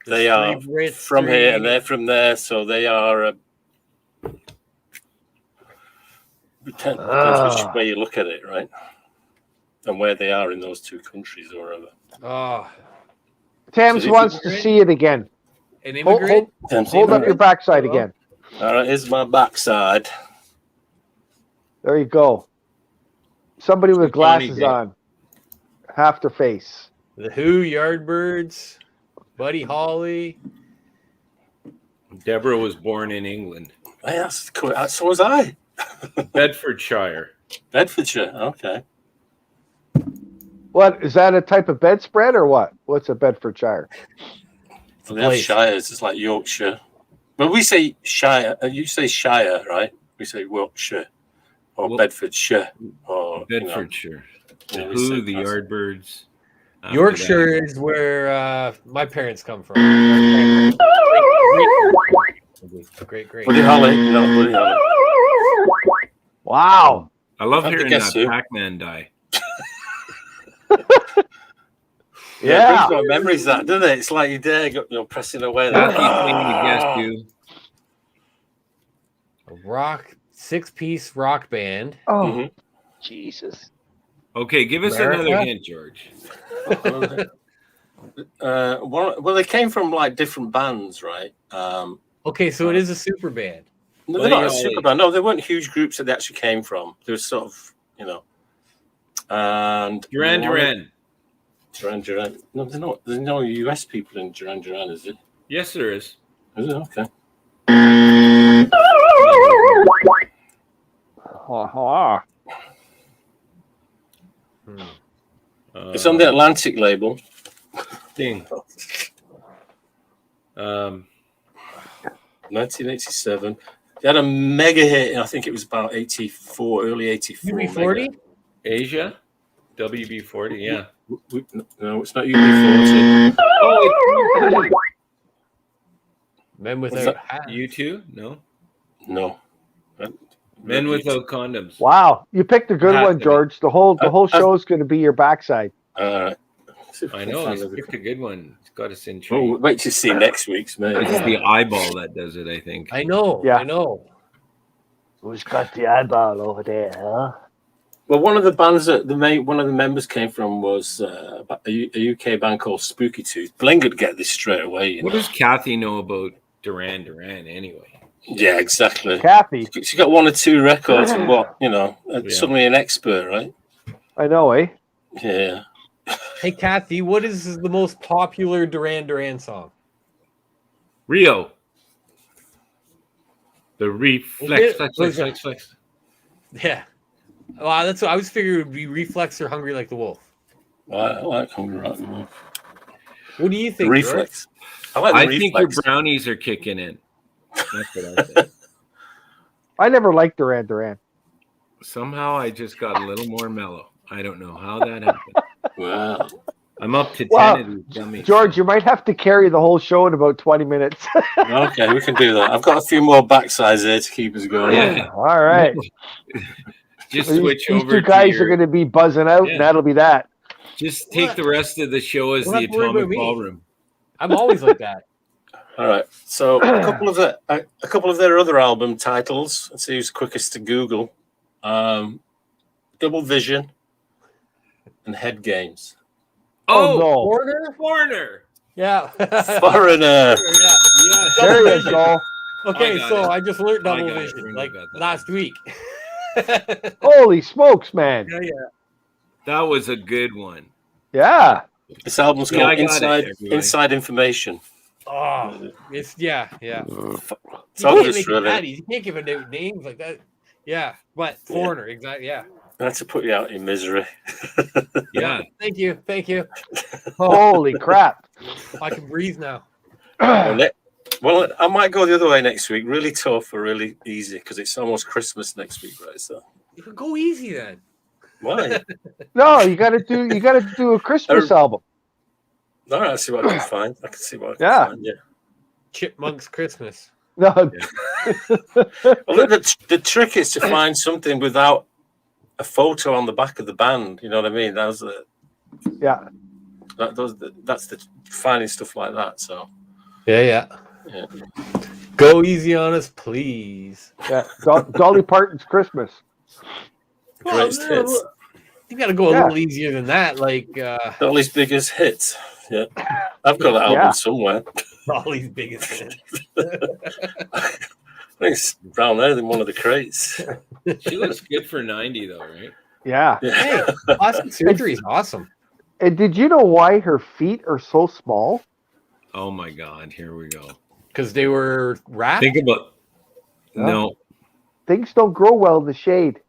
D: they are from here and they're from there, so they are. Depends which way you look at it, right? And where they are in those two countries or whatever.
A: Oh.
B: Tams wants to see it again.
A: An immigrant?
B: Hold up your backside again.
D: All right, here's my backside.
B: There you go. Somebody with glasses on. Half their face.
A: The Who, Yardbirds, Buddy Holly.
C: Deborah was born in England.
D: Hey, that's cool. So was I.
C: Bedfordshire.
D: Bedfordshire, okay.
B: What, is that a type of bedspread or what? What's a Bedfordshire?
D: Well, they have shires. It's like Yorkshire. When we say shire, you say shire, right? We say Wiltshire or Bedfordshire. Or,
C: Bedfordshire.
D: You know,
C: the Who, the Yardbirds.
A: Yorkshire is where my parents come from. Great.
D: Buddy Holly. No, Buddy Holly.
B: Wow.
C: I love hearing that Pac-Man die.
D: Yeah, it brings my memories, that, doesn't it? It's like you're there, pressing away.
C: That's the thing
A: A 6-piece rock band.
B: Oh, Jesus.
C: Okay, give us another hint, George.
D: Well, they came from like different bands, right?
A: Okay, so it is a super band.
D: No, they're not a super band. No, they weren't huge groups that they actually came from. They were sort of, and
C: Duran Duran.
D: No, they're not. There's no US people in Duran Duran, is it?
C: Yes, there is.
D: Is it? Okay. It's on the Atlantic label.
C: Ding.
D: 1987. They had a mega hit, I think it was about 84, early 84.
A: UB40?
C: Asia? WB40, yeah.
D: No, it's not UB40.
C: Oh,
A: Men Without Hats.
C: U2? No.
D: No.
C: Men Without Condoms.
B: Wow, you picked a good one, George. The whole show is going to be your backside.
C: I know, he's picked a good one. It's got us intrigued.
D: Well, wait to see next week's, man.
C: It's the eyeball that does it, I think.
A: I know.
B: Yeah.
A: I know.
B: Who's got the eyeball over there, huh?
D: Well, one of the bands that one of the members came from was a UK band called Spooky Tooth. Bling would get this straight away.
C: What does Kathy know about Duran Duran anyway?
D: Yeah, exactly.
B: Kathy.
D: She got 1 or 2 records and suddenly an expert, right?
B: I know, eh?
D: Yeah.
A: Hey, Kathy, what is the most popular Duran Duran song?
C: Rio. The Reflex.
A: Yeah. Well, that's what I was figuring it would be Reflex or Hungry Like the Wolf.
D: I like Hungry Like the Wolf.
A: What do you think?
D: Reflex.
A: George?
C: I think your brownies are kicking in. That's what I think.
B: I never liked Duran Duran.
C: Somehow I just got a little more mellow. I don't know how that happened.
D: Wow.
C: I'm up to 10 of these gummies.
B: George, you might have to carry the whole show in about 20 minutes.
D: Okay, we can do that. I've got a few more backsides there to keep us going.
C: Yeah.
B: All right.
C: Just
B: These
C: switch over
B: two guys
C: to
B: are going to be buzzing out, and that'll be that.
C: Just take the rest of the show as the Atomic Ballroom.
A: I'm always like that.
D: All right. So a couple of their other album titles. Let's see who's quickest to Google. Double Vision and Head Games.
C: Oh,
B: no.
C: Foreigner.
A: Yeah.
D: Foreigner.
A: Yeah.
B: There you go.
A: Okay, so
C: it.
A: I just learned double
C: got it.
A: vision
C: Ringo
A: like
C: got that.
A: last week.
B: Holy smokes, man.
A: Yeah.
C: That was a good one.
B: Yeah.
D: This album's
C: Yeah,
D: called
C: I got it, everybody.
D: Inside Information.
A: Oh, it's yeah.
D: So
A: You can't
D: just
A: make it
D: really,
A: that easy. You can't give it names like that. Yeah, but Foreigner, exactly. Yeah.
D: that's to put you out in misery.
C: Yeah.
A: Thank you.
B: Holy crap.
A: I can breathe now.
D: Well, I might go the other way next week. Really tough or really easy because it's almost Christmas next week, right? So
A: You can go easy then.
D: why?
B: No, you got to do a Christmas album.
D: All right, I'll see what I can find. I can see what I can
B: Yeah.
D: find. Yeah.
A: Chipmunks Christmas.
B: No.
D: Well, the trick is to find something without a photo on the back of the band. You know what I mean? That's the finding stuff like that. So
A: Yeah. Go easy on us, please.
B: Yeah. Dolly Parton's Christmas.
D: greatest hits.
A: You got to go a little easier than that. Like
D: Dolly's biggest hits. Yeah, I've got that album somewhere.
A: Dolly's biggest hit.
D: I think it's around there in one of the crates.
C: She looks good for 90, though, right?
B: Yeah.
A: Hey, plastic surgery is awesome.
B: And did you know why her feet are so small?
C: Oh, my God. Here we go.
A: Because they were wrapped.
C: Think about No.
B: Things don't grow well in the shade.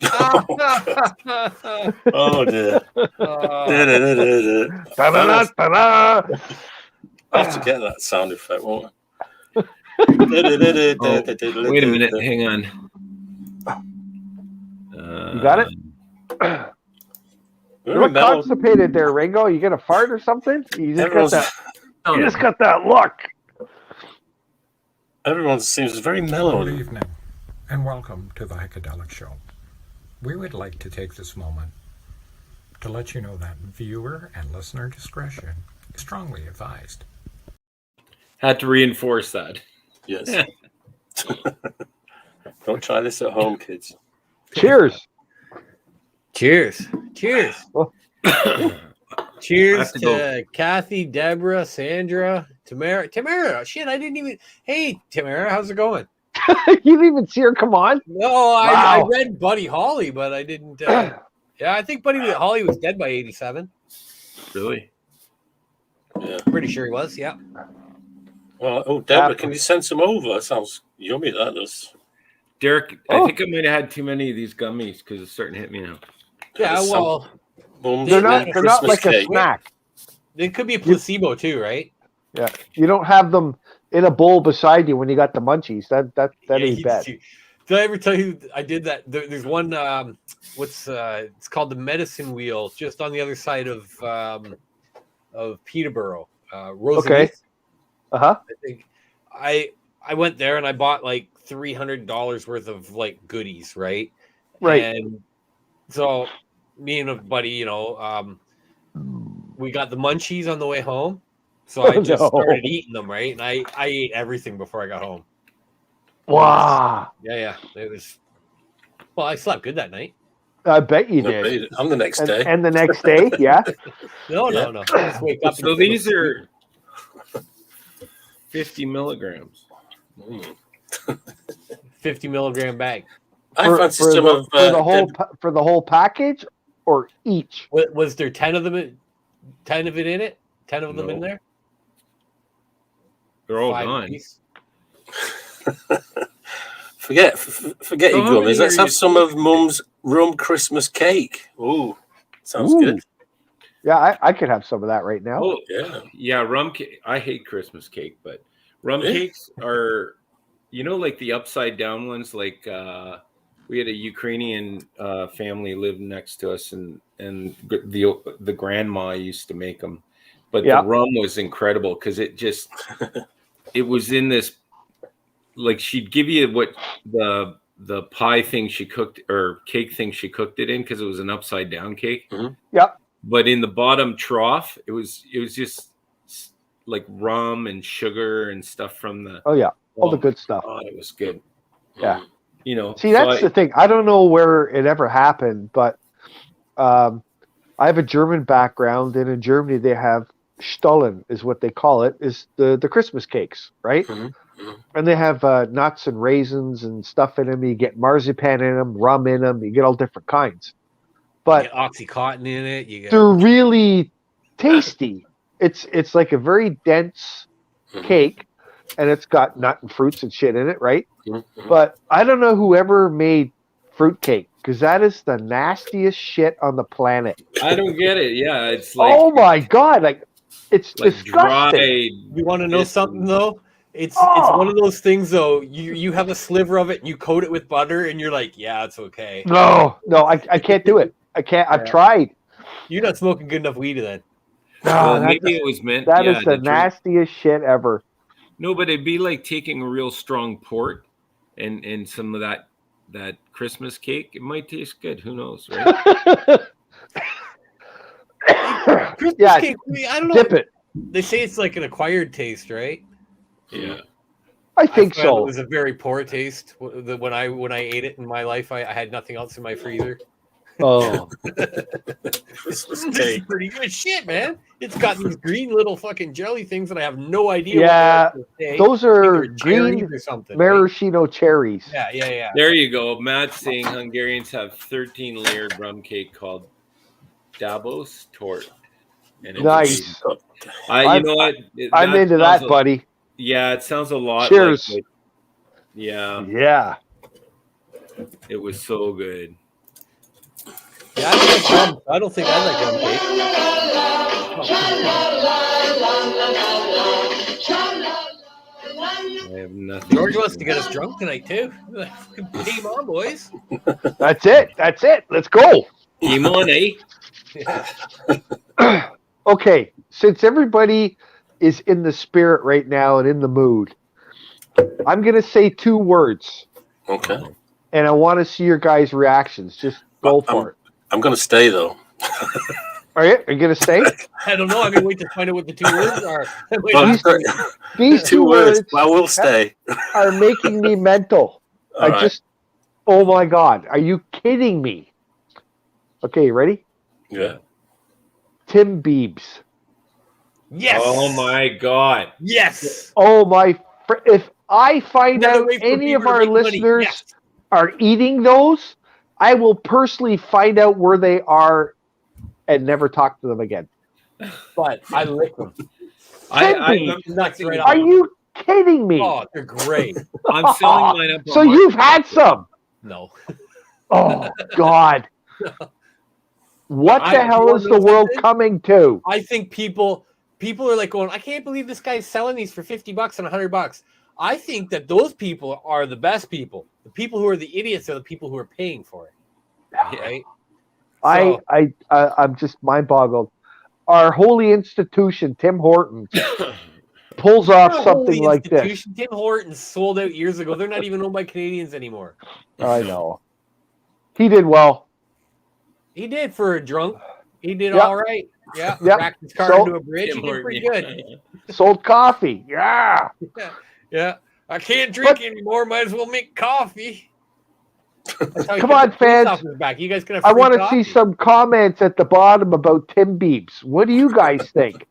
D: Oh dear.
B: Ta-da-da-da-da.
D: I'll have to get that sound effect, won't I?
C: Wait a minute. Hang on.
B: You got it? You look constipated there, Ringo. You get a fart or something? You just got that look.
D: Everyone seems very mellow.
E: Good evening, and welcome to the Heikadelic Show. We would like to take this moment to let you know that viewer and listener discretion is strongly advised.
C: Had to reinforce that.
D: Yes. Don't try this at home, kids.
B: Cheers.
A: Cheers. Cheers to
C: go.
A: Kathy, Deborah, Sandra, Tamara. Shit, I didn't even. Hey, Tamara, how's it going?
B: You didn't even see her come on?
A: No, I read Buddy Holly, but I didn't. Yeah, I think Buddy Holly was dead by 87.
C: Really?
D: Yeah.
A: Pretty sure he was. Yeah.
D: Well, Deborah, can you send some over? That sounds yummy. That does.
C: Derek, I think I might have had too many of these gummies because it's starting to hit me now.
A: Yeah. Well,
B: they're not like a snack.
A: They could be a placebo too, right?
B: Yeah. You don't have them in a bowl beside you when you got the munchies. That is bad.
A: Did I ever tell you I did that? There's one. It's called the Medicine Wheel, just on the other side of Peterborough.
B: Okay.
A: I think I went there and I bought like $300 worth of like goodies, right?
B: Right.
A: And so me and a buddy, we got the munchies on the way home. So I just started eating them, right? And I ate everything before I got home.
B: Wow.
A: Yeah. It was. Well, I slept good that night.
B: I bet you did.
D: On the next day.
B: And the next day, yeah.
A: No. Just wake up.
C: So these are 50 milligrams.
A: 50 milligram bag.
D: I fancy some of
B: for the whole package or each.
A: Was there 10 of them? 10 of it in it? 10 of them in there?
C: They're all
A: 5
C: gone.
A: apiece?
D: Forget your gummies. Let's have some of Mum's rum Christmas cake. Ooh, sounds good.
B: Yeah, I could have some of that right now.
C: Oh, yeah, rum cake. I hate Christmas cake, but rum cakes are, like the upside down ones. Like we had a Ukrainian family live next to us, and the grandma used to make them, but the rum was incredible because it was in this, like, she'd give you what the pie thing she cooked or cake thing she cooked it in, because it was an upside down cake.
B: Mm-hmm. Yep.
C: But in the bottom trough, it was just like rum and sugar and stuff from the
B: all the good stuff.
C: Oh, it was good.
B: Yeah.
C: You know,
B: see, that's the thing. I don't know where it ever happened, but I have a German background, and in Germany they have Stollen, is what they call it, is the Christmas cakes, right?
D: Mm-hmm. Mm-hmm.
B: And they have nuts and raisins and stuff in them. You get marzipan in them, rum in them. You get all different kinds. But
A: you get Oxycontin in it.
B: They're really tasty. It's like a very dense cake, and it's got nut and fruits and shit in it, right?
D: Mm-hmm.
B: But I don't know whoever made fruitcake, because that is the nastiest shit on the planet.
C: I don't get it. Yeah, it's like,
B: oh my god, like it's like disgusting.
C: Dry,
A: you want to know something though? It's one of those things though. You have a sliver of it and you coat it with butter and you're like, yeah, it's okay.
B: No, I can't do it. I can't. I've tried.
A: You're not smoking good enough weed then.
B: No,
C: maybe it was meant.
B: That is the nastiest shit ever.
C: No, but it'd be like taking a real strong port and some of that Christmas cake. It might taste good. Who knows, right?
A: Christmas cake, I don't know.
B: Dip it.
A: They say it's like an acquired taste, right?
C: Yeah,
B: I think so.
A: It was a very poor taste when I ate it in my life. I had nothing else in my freezer.
B: Oh,
A: Christmas cake, is pretty good shit, man. It's got these green little fucking jelly things, and I have no idea.
B: Yeah, those are green
A: or something.
B: maraschino cherries.
A: Yeah.
C: There you go. Matt's saying Hungarians have 13-layered rum cake called Davos Tort. And
B: nice.
C: You know what?
B: I'm into that, buddy.
C: Yeah, it sounds a lot.
B: Cheers.
C: Like yeah.
B: Yeah.
C: It was so good.
A: Yeah, I don't think I like rum cake.
C: I have nothing.
A: George wants to get us drunk tonight too. Game on, boys.
B: That's it. Let's go.
C: Game on, eh?
A: Yeah.
B: Okay, since everybody is in the spirit right now and in the mood, I'm going to say 2 words.
D: Okay.
B: And I want to see your guys' reactions. Just go for it.
D: I'm going to stay, though.
B: Are you going to stay?
A: I don't know. I'm going to wait to find out what the 2 words are.
B: These 2 words
D: I will stay.
B: Are making me mental. Oh my God. Are you kidding me? Okay, you ready?
D: Yeah.
B: Tim Biebs.
A: Yes.
C: Oh my God.
A: Yes.
B: Oh my! If I find out any of our listeners are eating those, I will personally find out where they are and never talk to them again.
A: But I lick them.
C: I'm
A: nuts right
B: Are you kidding me?
A: Oh, they're great.
C: I'm selling mine up.
B: So you've had some?
A: No.
B: Oh God. What the hell is the world coming to?
A: I think people are like going, I can't believe this guy's selling these for $50 and $100. I think that those people are the best people. The people who are the idiots are the people who are paying for it. Right?
B: I'm just mind boggled. Our holy institution, Tim Hortons, pulls off something like this.
A: Tim Hortons sold out years ago. They're not even owned by Canadians anymore.
B: I know. He did well.
A: He did for a drunk. He did all right. Yeah. Racked his car into a bridge. He did pretty good.
B: Sold coffee. Yeah.
A: Yeah. I can't drink anymore. Might as well make coffee.
B: Come on, fans.
A: Back. You guys can have
B: I want to
A: see
B: some comments at the bottom about Tim Biebs. What do you guys think?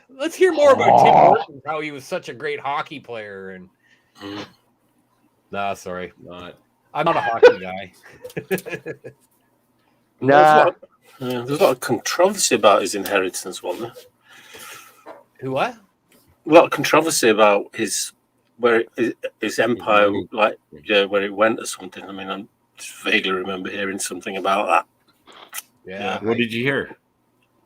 A: Let's hear more about Tim Hortons, how he was such a great hockey player. And sorry. I'm not a hockey guy.
D: Nah. There's a lot of controversy about his inheritance, wasn't there?
A: Who what?
D: A lot of controversy about his empire, where it went or something. I mean, I just vaguely remember hearing something about that.
A: Yeah.
C: What did you hear?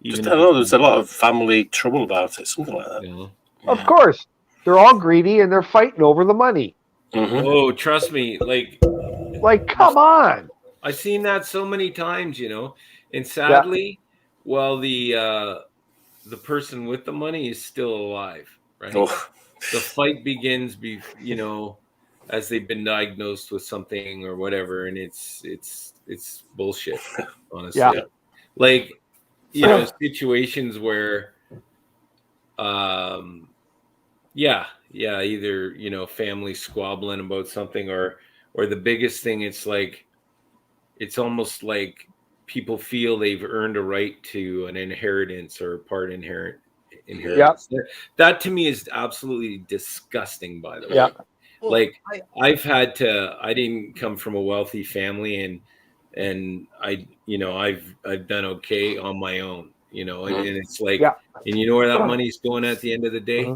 D: I don't know. There's a lot of family trouble about it, something like that.
C: Yeah.
B: Of course, they're all greedy and they're fighting over the money.
D: Mm-hmm.
C: Oh, trust me, like
B: Like, come on.
C: I've seen that so many times, and sadly, the person with the money is still alive, right?
D: Oh.
C: The fight begins, as they've been diagnosed with something or whatever, and it's bullshit, honestly.
B: Yeah.
C: Like, situations where, either family squabbling about something, or the biggest thing, it's like, it's almost like people feel they've earned a right to an inheritance or part inheritance. That to me is absolutely disgusting, by the way.
B: Yeah.
C: Like, I didn't come from a wealthy family, and I've done okay on my own, and it's like, and you know where that money's going at the end of the day?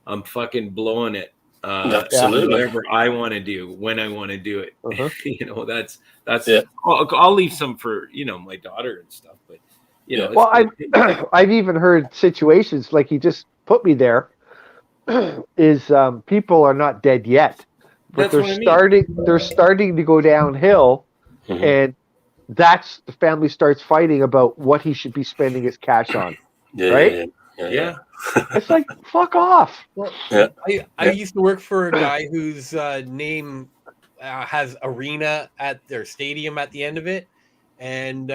C: I'm fucking blowing it.
D: Absolutely.
C: Whatever I want to do, when I want to do it. That's I'll leave some for, my daughter and stuff, but
B: well, I've even heard situations like he just put me there, is people are not dead yet, but they're starting to go downhill, and that's the family starts fighting about what he should be spending his cash on. Right?
C: Yeah.
B: It's like, fuck off.
A: Well, I used to work for a guy whose name has arena at their stadium at the end of it, and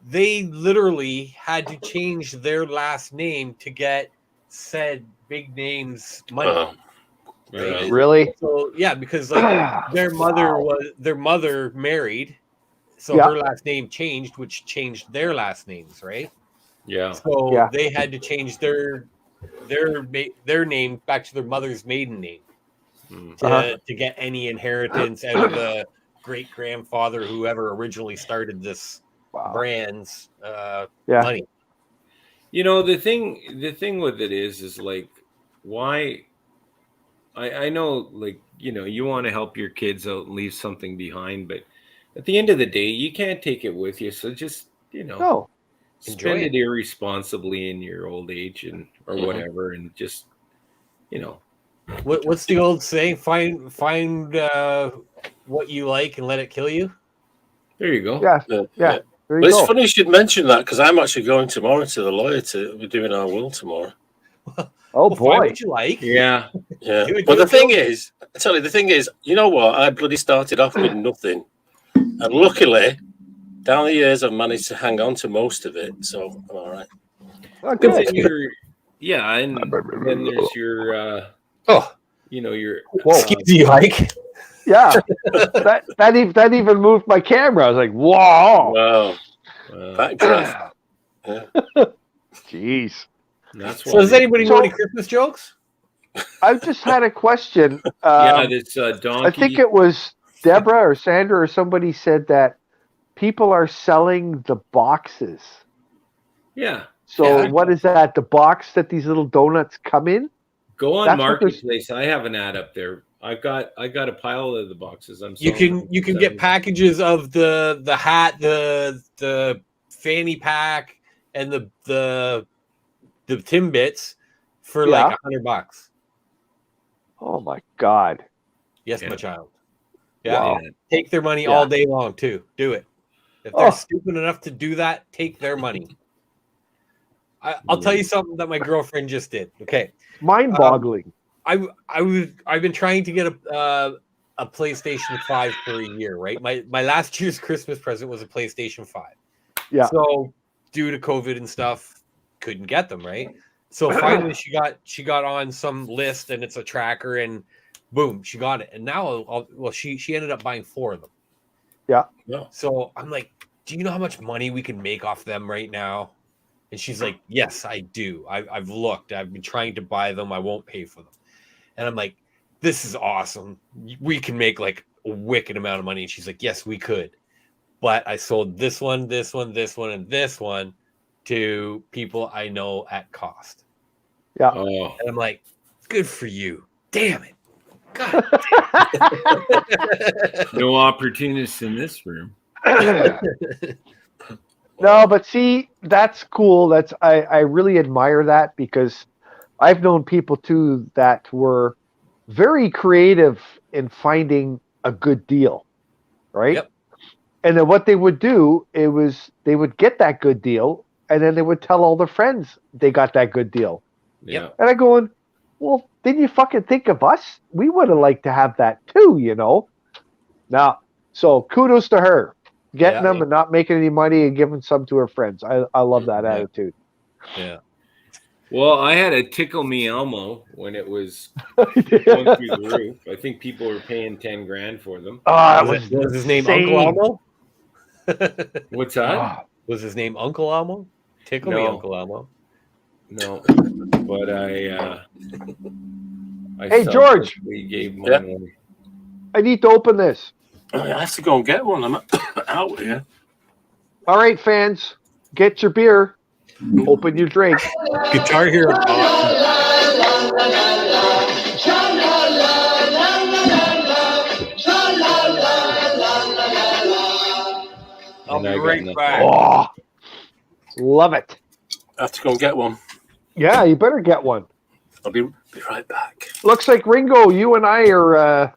A: they literally had to change their last name to get said big names money.
B: Right? Really?
A: So because like their mother married, so her last name changed, which changed their last names, right?
C: Yeah.
A: So they had to change their name back to their mother's maiden name to get any inheritance out of the great grandfather, whoever originally started this brand's money.
C: The thing with it is like, why? I know, like, you want to help your kids out and leave something behind, but at the end of the day, you can't take it with you. So just, spend it irresponsibly in your old age or whatever, and just,
A: What's the old saying? Find what you like and let it kill you.
C: There you go.
B: Yeah.
D: Well, it's funny you should mention that, because I'm actually going tomorrow to the lawyer we're doing our will tomorrow.
B: Oh boy!
A: Find what you like.
C: Yeah.
D: But the thing is, I tell you, you know what? I bloody started off with nothing, and luckily, down the years, I've managed to hang on to most of it. So I'm all right.
B: Oh, good.
C: And then there's your your
A: Skizzy hike.
B: Yeah, that even moved my camera. I was like, wow.
D: Backdraft.
B: Jeez.
A: So does anybody know any Christmas jokes?
B: I've just had a question.
C: This donkey.
B: I think it was Deborah or Sandra or somebody said that people are selling the boxes.
C: Yeah.
B: So what is that? The box that these little donuts come in?
C: Go on Marketplace. I have an ad up there. I got a pile of the boxes. You
A: can get packages of the hat, the fanny pack, and the Timbits for like $100.
B: Oh my God!
A: Yes, my child.
B: Wow.
A: Take their money all day long too. Do it. If they're stupid enough to do that, take their money. I'll tell you something that my girlfriend just did. Okay,
B: mind-boggling.
A: I've been trying to get a PlayStation 5 for a year, right? My last year's Christmas present was a PlayStation 5.
B: Yeah.
A: So due to COVID and stuff, couldn't get them, right? So finally she got on some list, and it's a tracker, and boom, she got it. And now she ended up buying 4 of them.
B: Yeah.
A: So I'm like, do you know how much money we can make off them right now? And she's like, yes, I do. I've looked. I've been trying to buy them. I won't pay for them. And I'm like, this is awesome. We can make like a wicked amount of money. And she's like, yes, we could. But I sold this one, this one, this one, and this one to people I know at cost.
B: Yeah.
C: Oh.
A: And I'm like, good for you. Damn it. God.
C: No opportunists in this room.
B: No, but see, that's cool. I really admire that, because I've known people too that were very creative in finding a good deal, right?
A: Yep.
B: And then what they would do, they would get that good deal, and then they would tell all their friends they got that good deal.
C: Yeah.
B: And I going, well, didn't you fucking think of us? We would have liked to have that too, you know? Now, so kudos to her. Getting them and not making any money and giving some to her friends. I love that attitude.
A: Yeah.
C: Well, I had a Tickle Me Elmo when it was going through the roof. I think people were paying 10 grand for them.
A: Was his name Uncle Elmo?
C: What's that?
A: Was his name Uncle Elmo? Tickle Me Uncle Elmo.
C: No, but I
B: hey George,
C: we gave money.
B: I need to open this.
D: I have to go and get one. I'm out here.
B: All right, fans, get your beer. Open your drink.
A: Guitar Hero. I'll be right back.
B: Oh, love it.
D: I have to go and get one.
B: Yeah, you better get one.
D: I'll be right back.
B: Looks like Ringo, you and I are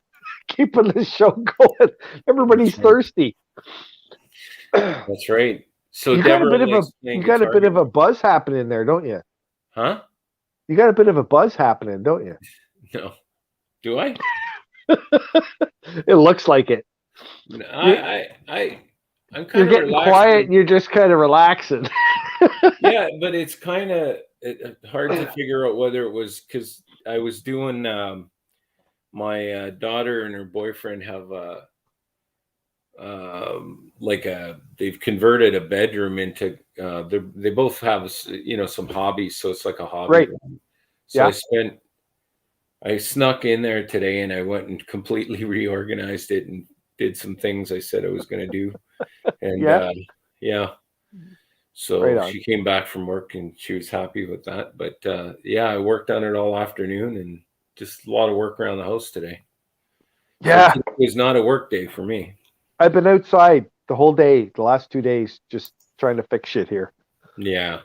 B: keeping this show going. Everybody's thirsty.
C: That's right. So
B: you got a bit of a buzz happening there, don't you?
C: Huh?
B: You got a bit of a buzz happening, don't you?
C: No. Do I?
B: It looks like it.
C: No, I'm kind
B: you're
C: of
B: getting quiet and you're just kind of relaxing.
C: Yeah, but it's kind of hard to figure out whether it was because I was doing my daughter and her boyfriend have they've converted a bedroom into they both have some hobbies, so it's like a hobby
B: right
C: room. So I snuck in there today and I went and completely reorganized it and did some things I said I was going to do. And so she came back from work and she was happy with that. But I worked on it all afternoon and just a lot of work around the house today.
B: Yeah,
C: so it was not a work day for me.
B: I've been outside the whole day, the last 2 days, just trying to fix shit here.
C: Yeah.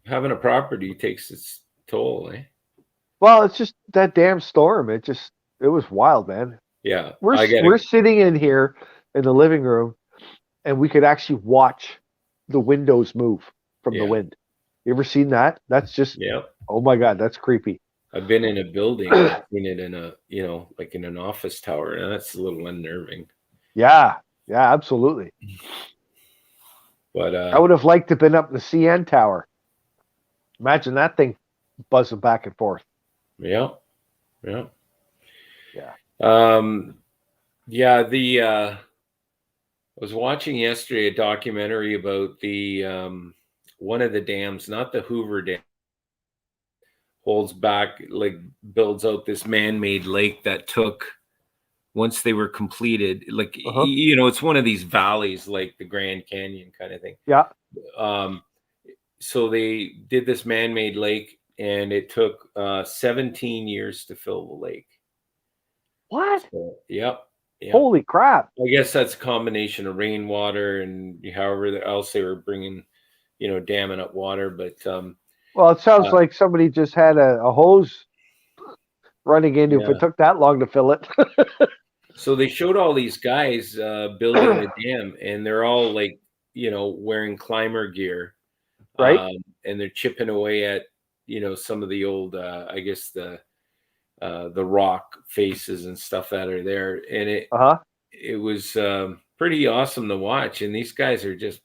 C: Having a property takes its toll, eh?
B: Well, it's just that damn storm. It was wild, man.
C: Yeah.
B: We're sitting in here in the living room and we could actually watch the windows move from the wind. You ever seen that? That's just oh my God, that's creepy.
C: I've been in a building, I've seen it in a, like in an office tower, and that's a little unnerving.
B: Yeah, absolutely.
C: But
B: I would have liked to have been up in the CN tower. Imagine that thing buzzing back and forth.
C: Yeah. I was watching yesterday a documentary about the one of the dams, not the Hoover Dam, holds back, like builds out this man-made lake that took, once they were completed, like it's one of these valleys like the Grand Canyon kind of thing.
B: Yeah.
C: So they did this man-made lake and it took 17 years to fill the lake.
B: What?
C: So, yep.
B: Holy crap.
C: I guess that's a combination of rainwater and however else they were bringing, damming up water. But
B: well, it sounds like somebody just had a hose running into if it took that long to fill it.
C: So they showed all these guys building the dam, and they're all like, wearing climber gear.
B: Right.
C: And they're chipping away at, some of the old, I guess the rock faces and stuff that are there. And it was pretty awesome to watch. And these guys are just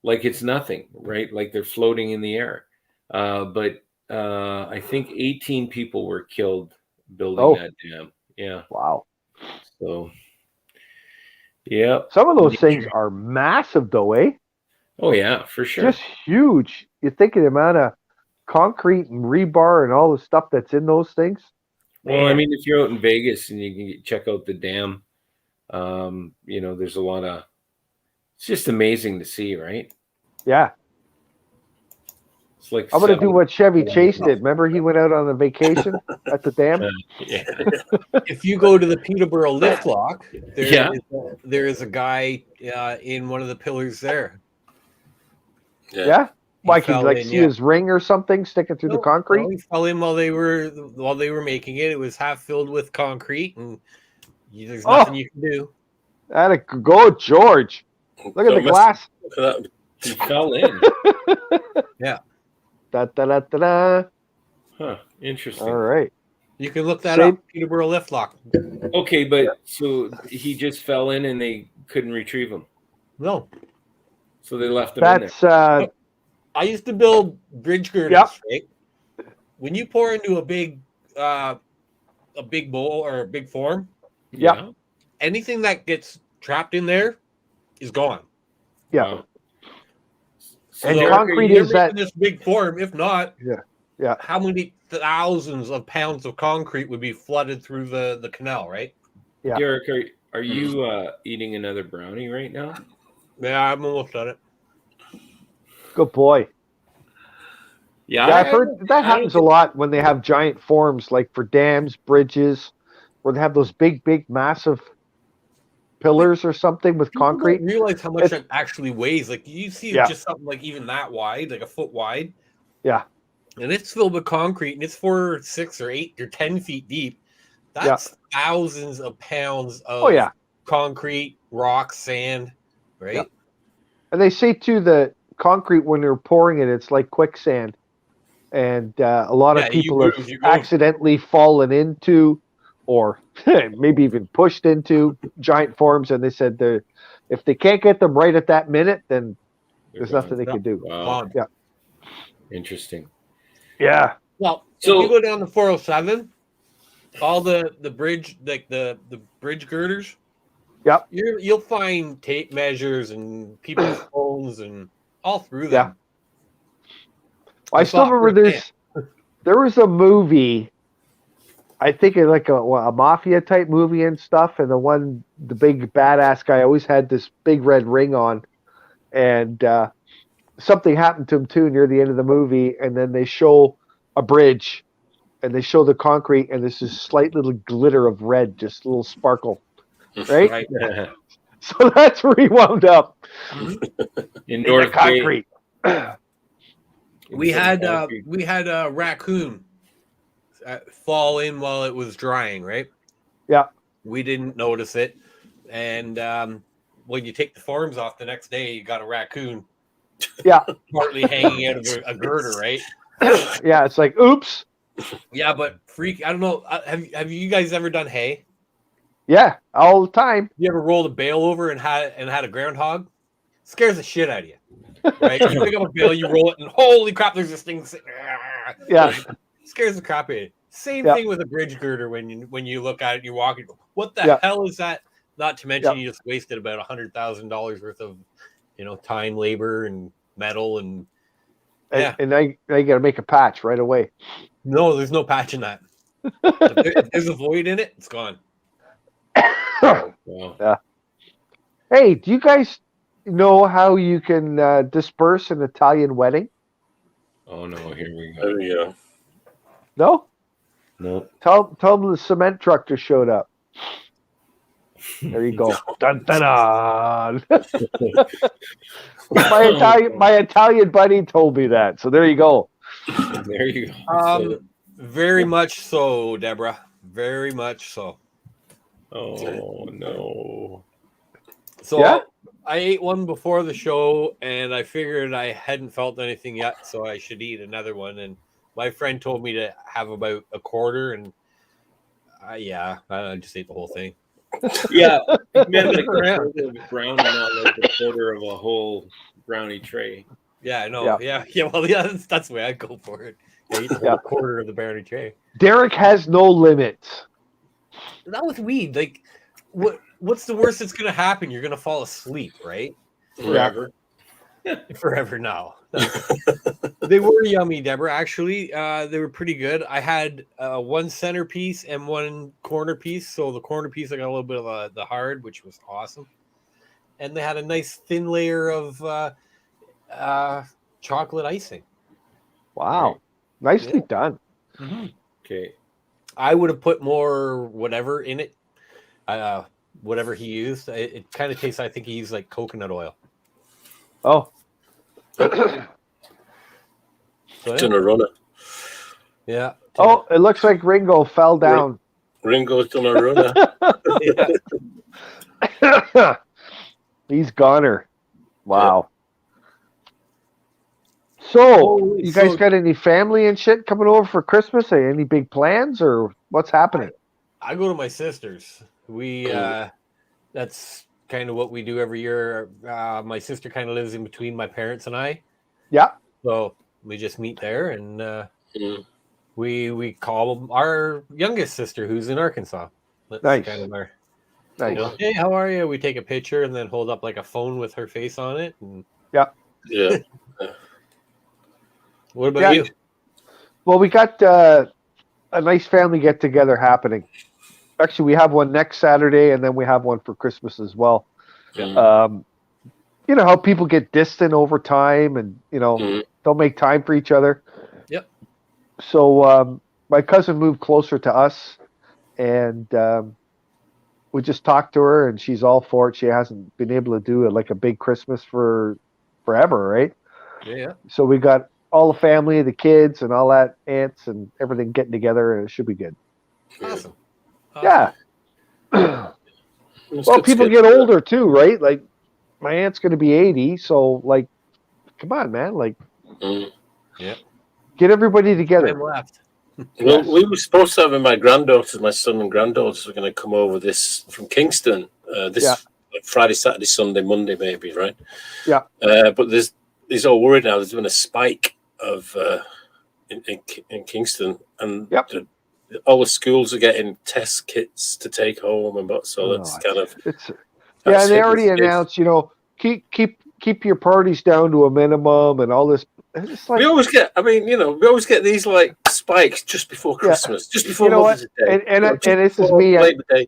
C: like, it's nothing, right? Like they're floating in the air. But I think 18 people were killed building that dam. Yeah.
B: Wow.
C: So, yeah.
B: Some of those things are massive though, eh?
C: Oh yeah, for sure.
B: Just huge. You think of the amount of concrete and rebar and all the stuff that's in those things.
C: Well, I mean, if you're out in Vegas and you can check out the dam, there's a lot of, it's just amazing to see, right?
B: Yeah.
C: It's like
B: I'm going to do what Chevy Chase did. Remember he went out on a vacation at the dam?
A: If you go to the Peterborough lift lock, there is a guy in one of the pillars there.
B: Yeah. Why could you see his ring or something sticking through the concrete?
A: No, he fell in while they were making it. It was half filled with concrete, and There's nothing you can do.
B: That'd go, George. Look at the glass.
D: Look at that.
C: He fell in.
A: Yeah.
B: Da, da, da, da, da.
C: Huh. Interesting.
B: All right.
A: You can look that up. Peterborough lift lock.
C: Okay, but so he just fell in and they couldn't retrieve him.
A: No.
C: So they left him in
B: That's
C: there.
A: I used to build bridge girders.
B: Yep.
A: Right? When you pour into a big bowl or a big form,
B: yeah.
A: anything that gets trapped in there is gone.
B: Yeah.
C: Wow.
A: So
B: And concrete is that
A: this big form. If not,
B: yeah.
A: How many thousands of pounds of concrete would be flooded through the canal, right?
B: Yeah.
C: Derek, are you eating another brownie right now?
A: Yeah, I'm almost done it.
B: Good boy.
C: Yeah,
B: I've heard that happens a lot when they have giant forms, like for dams, bridges, where they have those big, massive pillars or something with concrete.
A: Don't realize how much it actually weighs. Like you see just something like even that wide, like a foot wide.
B: Yeah.
A: And it's filled with concrete, and it's 4, 6, or 8 or 10 feet deep. That's thousands of pounds of concrete, rock, sand, right?
B: Yeah. And they say too the concrete when they're pouring it, it's like quicksand, and a lot of people have accidentally fallen into, or maybe even pushed into giant forms. And they said if they can't get them right at that minute, then there's nothing they can do.
C: Wow.
B: Yeah.
C: Interesting.
B: Yeah.
A: Well, so if you go down the 407, all the bridge, like the bridge girders, you'll find tape measures and people's phones and all through them.
B: I still remember there was a movie, I think it's like a mafia type movie and stuff, and the big badass guy always had this big red ring on, and something happened to him too near the end of the movie, and then they show a bridge and they show the concrete and there's this slight little glitter of red, just a little sparkle, right? So that's where he wound up.
C: In North
B: concrete.
A: We had a raccoon fall in while it was drying, right?
B: Yeah.
A: We didn't notice it, and when you take the forms off the next day, you got a raccoon.
B: Yeah.
A: Partly hanging out of a girder, right?
B: Yeah, it's like, oops.
A: Yeah, but I don't know. Have you guys ever done hay?
B: Yeah, all the time.
A: You ever rolled a bale over and had a groundhog? Scares the shit out of you, right? You pick up a bale, you roll it, and holy crap, there's this thing.
B: Yeah,
A: scares the crap out of you. Same thing with a bridge girder. When you look at it, you walk and go, what the hell is that? Not to mention you just wasted about $100,000 worth of time, labor, and metal, and
B: now you got to make a patch right away.
A: No, there's no patch in that. If there's a void in it, it's gone.
C: Wow.
B: Yeah. Hey, do you guys know how you can disperse an Italian wedding?
C: Oh no, here we go.
D: There we go.
B: No?
C: No.
B: Tell them the cement truck just showed up. There you go. Dun, dun, dun. My Italian buddy told me that. So there you go.
C: There you go.
A: Very much so, Deborah. Very much so.
C: Oh no.
A: So I ate one before the show, and I figured I hadn't felt anything yet, so I should eat another one. And my friend told me to have about a quarter, and I just ate the whole thing.
C: Yeah, it meant like a quarter of a brownie, not like a quarter of a whole brownie tray.
A: Yeah, I know. Yeah. Well, that's the way I'd go for it. Eat the whole quarter of the brownie tray.
B: Derek has no limits.
A: Not with weed. Like, what's the worst that's going to happen? You're going to fall asleep, right?
D: Forever.
A: Forever now. They were yummy, Deborah. Actually, they were pretty good. I had one centerpiece and one corner piece. So the corner piece, I got a little bit of the hard, which was awesome. And they had a nice thin layer of chocolate icing.
B: Wow.
C: Right.
B: Nicely done.
A: Mm-hmm.
C: Okay.
A: I would have put more whatever in it. Whatever he used. It kind of tastes, I think he used like coconut oil.
B: Oh.
D: It's in a runner.
A: Yeah.
B: Oh, it looks like Ringo fell down.
D: Ringo's done a runner.
B: He's goner. Wow. So, you guys got any family and shit coming over for Christmas? Any big plans, or what's happening?
A: I go to my sister's. That's kind of what we do every year. My sister kind of lives in between my parents and I.
B: Yeah.
A: So we just meet there, and we call our youngest sister, who's in Arkansas. That's
B: nice.
A: Kind of our,
B: nice.
A: Hey, how are you? We take a picture and then hold up like a phone with her face on it. And...
B: Yeah.
A: What about you?
B: Well, we got a nice family get together happening. Actually, we have one next Saturday, and then we have one for Christmas as well.
A: Yeah.
B: You know how people get distant over time, and don't make time for each other.
A: Yep.
B: So my cousin moved closer to us, and we just talked to her, and she's all for it. She hasn't been able to do like a big Christmas for forever, right?
A: Yeah.
B: So we got all the family, the kids, and all that, aunts and everything getting together, and it should be good.
A: Awesome.
B: Yeah. Well, people get older too, right? Like my aunt's going to be 80, so like, come on, man, like, get everybody together.
A: Time left.
D: Well, we were supposed to have my granddaughters, my son and granddaughters, are going to come over from Kingston this Friday, Saturday, Sunday, Monday, maybe, right?
B: Yeah.
D: But he's all worried now. There's been a spike of in Kingston, and all the schools are getting test kits to take home, and so that's kind of
B: and they already announced, keep your parties down to a minimum and all this. It's like,
D: we always get these like spikes just before Christmas, just before Mother's Day,
B: and this is me.
D: Labor Day,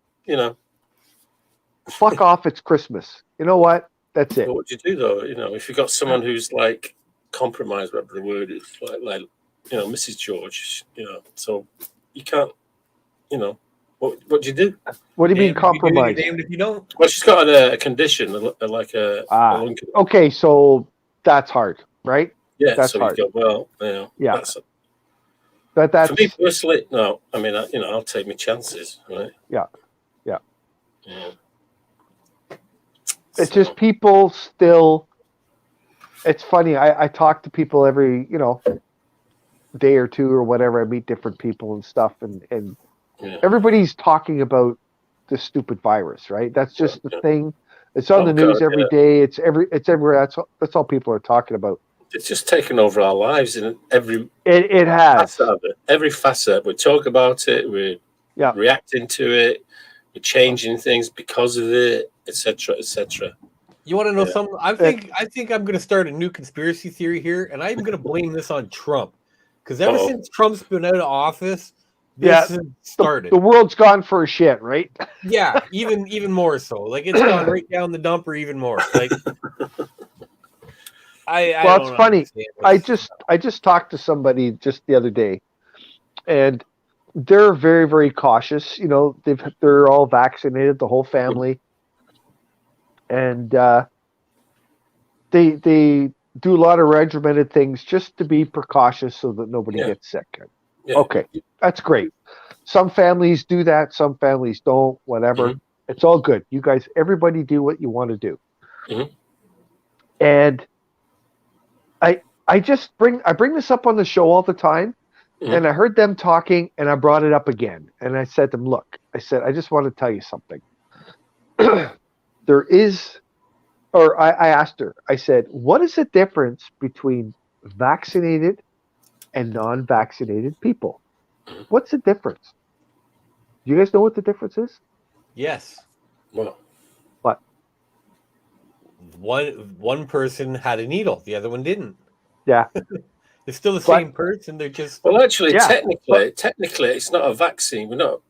B: Fuck off! It's Christmas. You know what? That's it.
D: But what do you do though? If you've got someone who's like compromised, whatever the word is, like Mrs. George, so you can't, what do you do?
B: What do you mean compromised?
A: If you don't.
D: Well, she's got a condition, like a lung condition.
B: Okay, so that's hard, right?
D: Yeah,
B: that's
D: so
B: hard.
D: You go,
B: yeah.
D: That's for me personally. No, I mean, I'll take my chances, right?
B: Yeah. It's just people still. It's funny. I talk to people every day or two or whatever. I meet different people and stuff, and everybody's talking about this stupid virus, right? That's just the thing. It's on the news every day. It's everywhere. That's all people are talking about.
D: It's just taken over our lives in every.
B: It has
D: facet of it. Every facet. We talk about it. We're reacting to it. We're changing things because of it, etc., etc.
A: You want to know something? I think I'm going to start a new conspiracy theory here, and I'm going to blame this on Trump, because ever since Trump's been out of office, this has started.
B: The world's gone for a shit, right?
A: Yeah, even more so. Like it's gone right down the dumper even more. Like.
B: It's funny. I just talked to somebody just the other day, and they're very, very cautious. They're all vaccinated, the whole family, and they do a lot of regimented things just to be precautious so that nobody gets sick. Yeah. Okay, that's great. Some families do that. Some families don't. Whatever. Mm-hmm. It's all good. You guys, everybody, do what you want to do.
D: Mm-hmm.
B: And I bring this up on the show all the time, and I heard them talking, and I brought it up again, and I said to them, look, I just want to tell you something. I asked her, I said, what is the difference between vaccinated and non-vaccinated people? What's the difference? Do you guys know what the difference is?
A: Yes.
D: Well,
B: what?
A: One person had a needle, the other one didn't.
B: Yeah.
A: They're still the same person. They're just
D: technically, it's not a vaccine. We're not.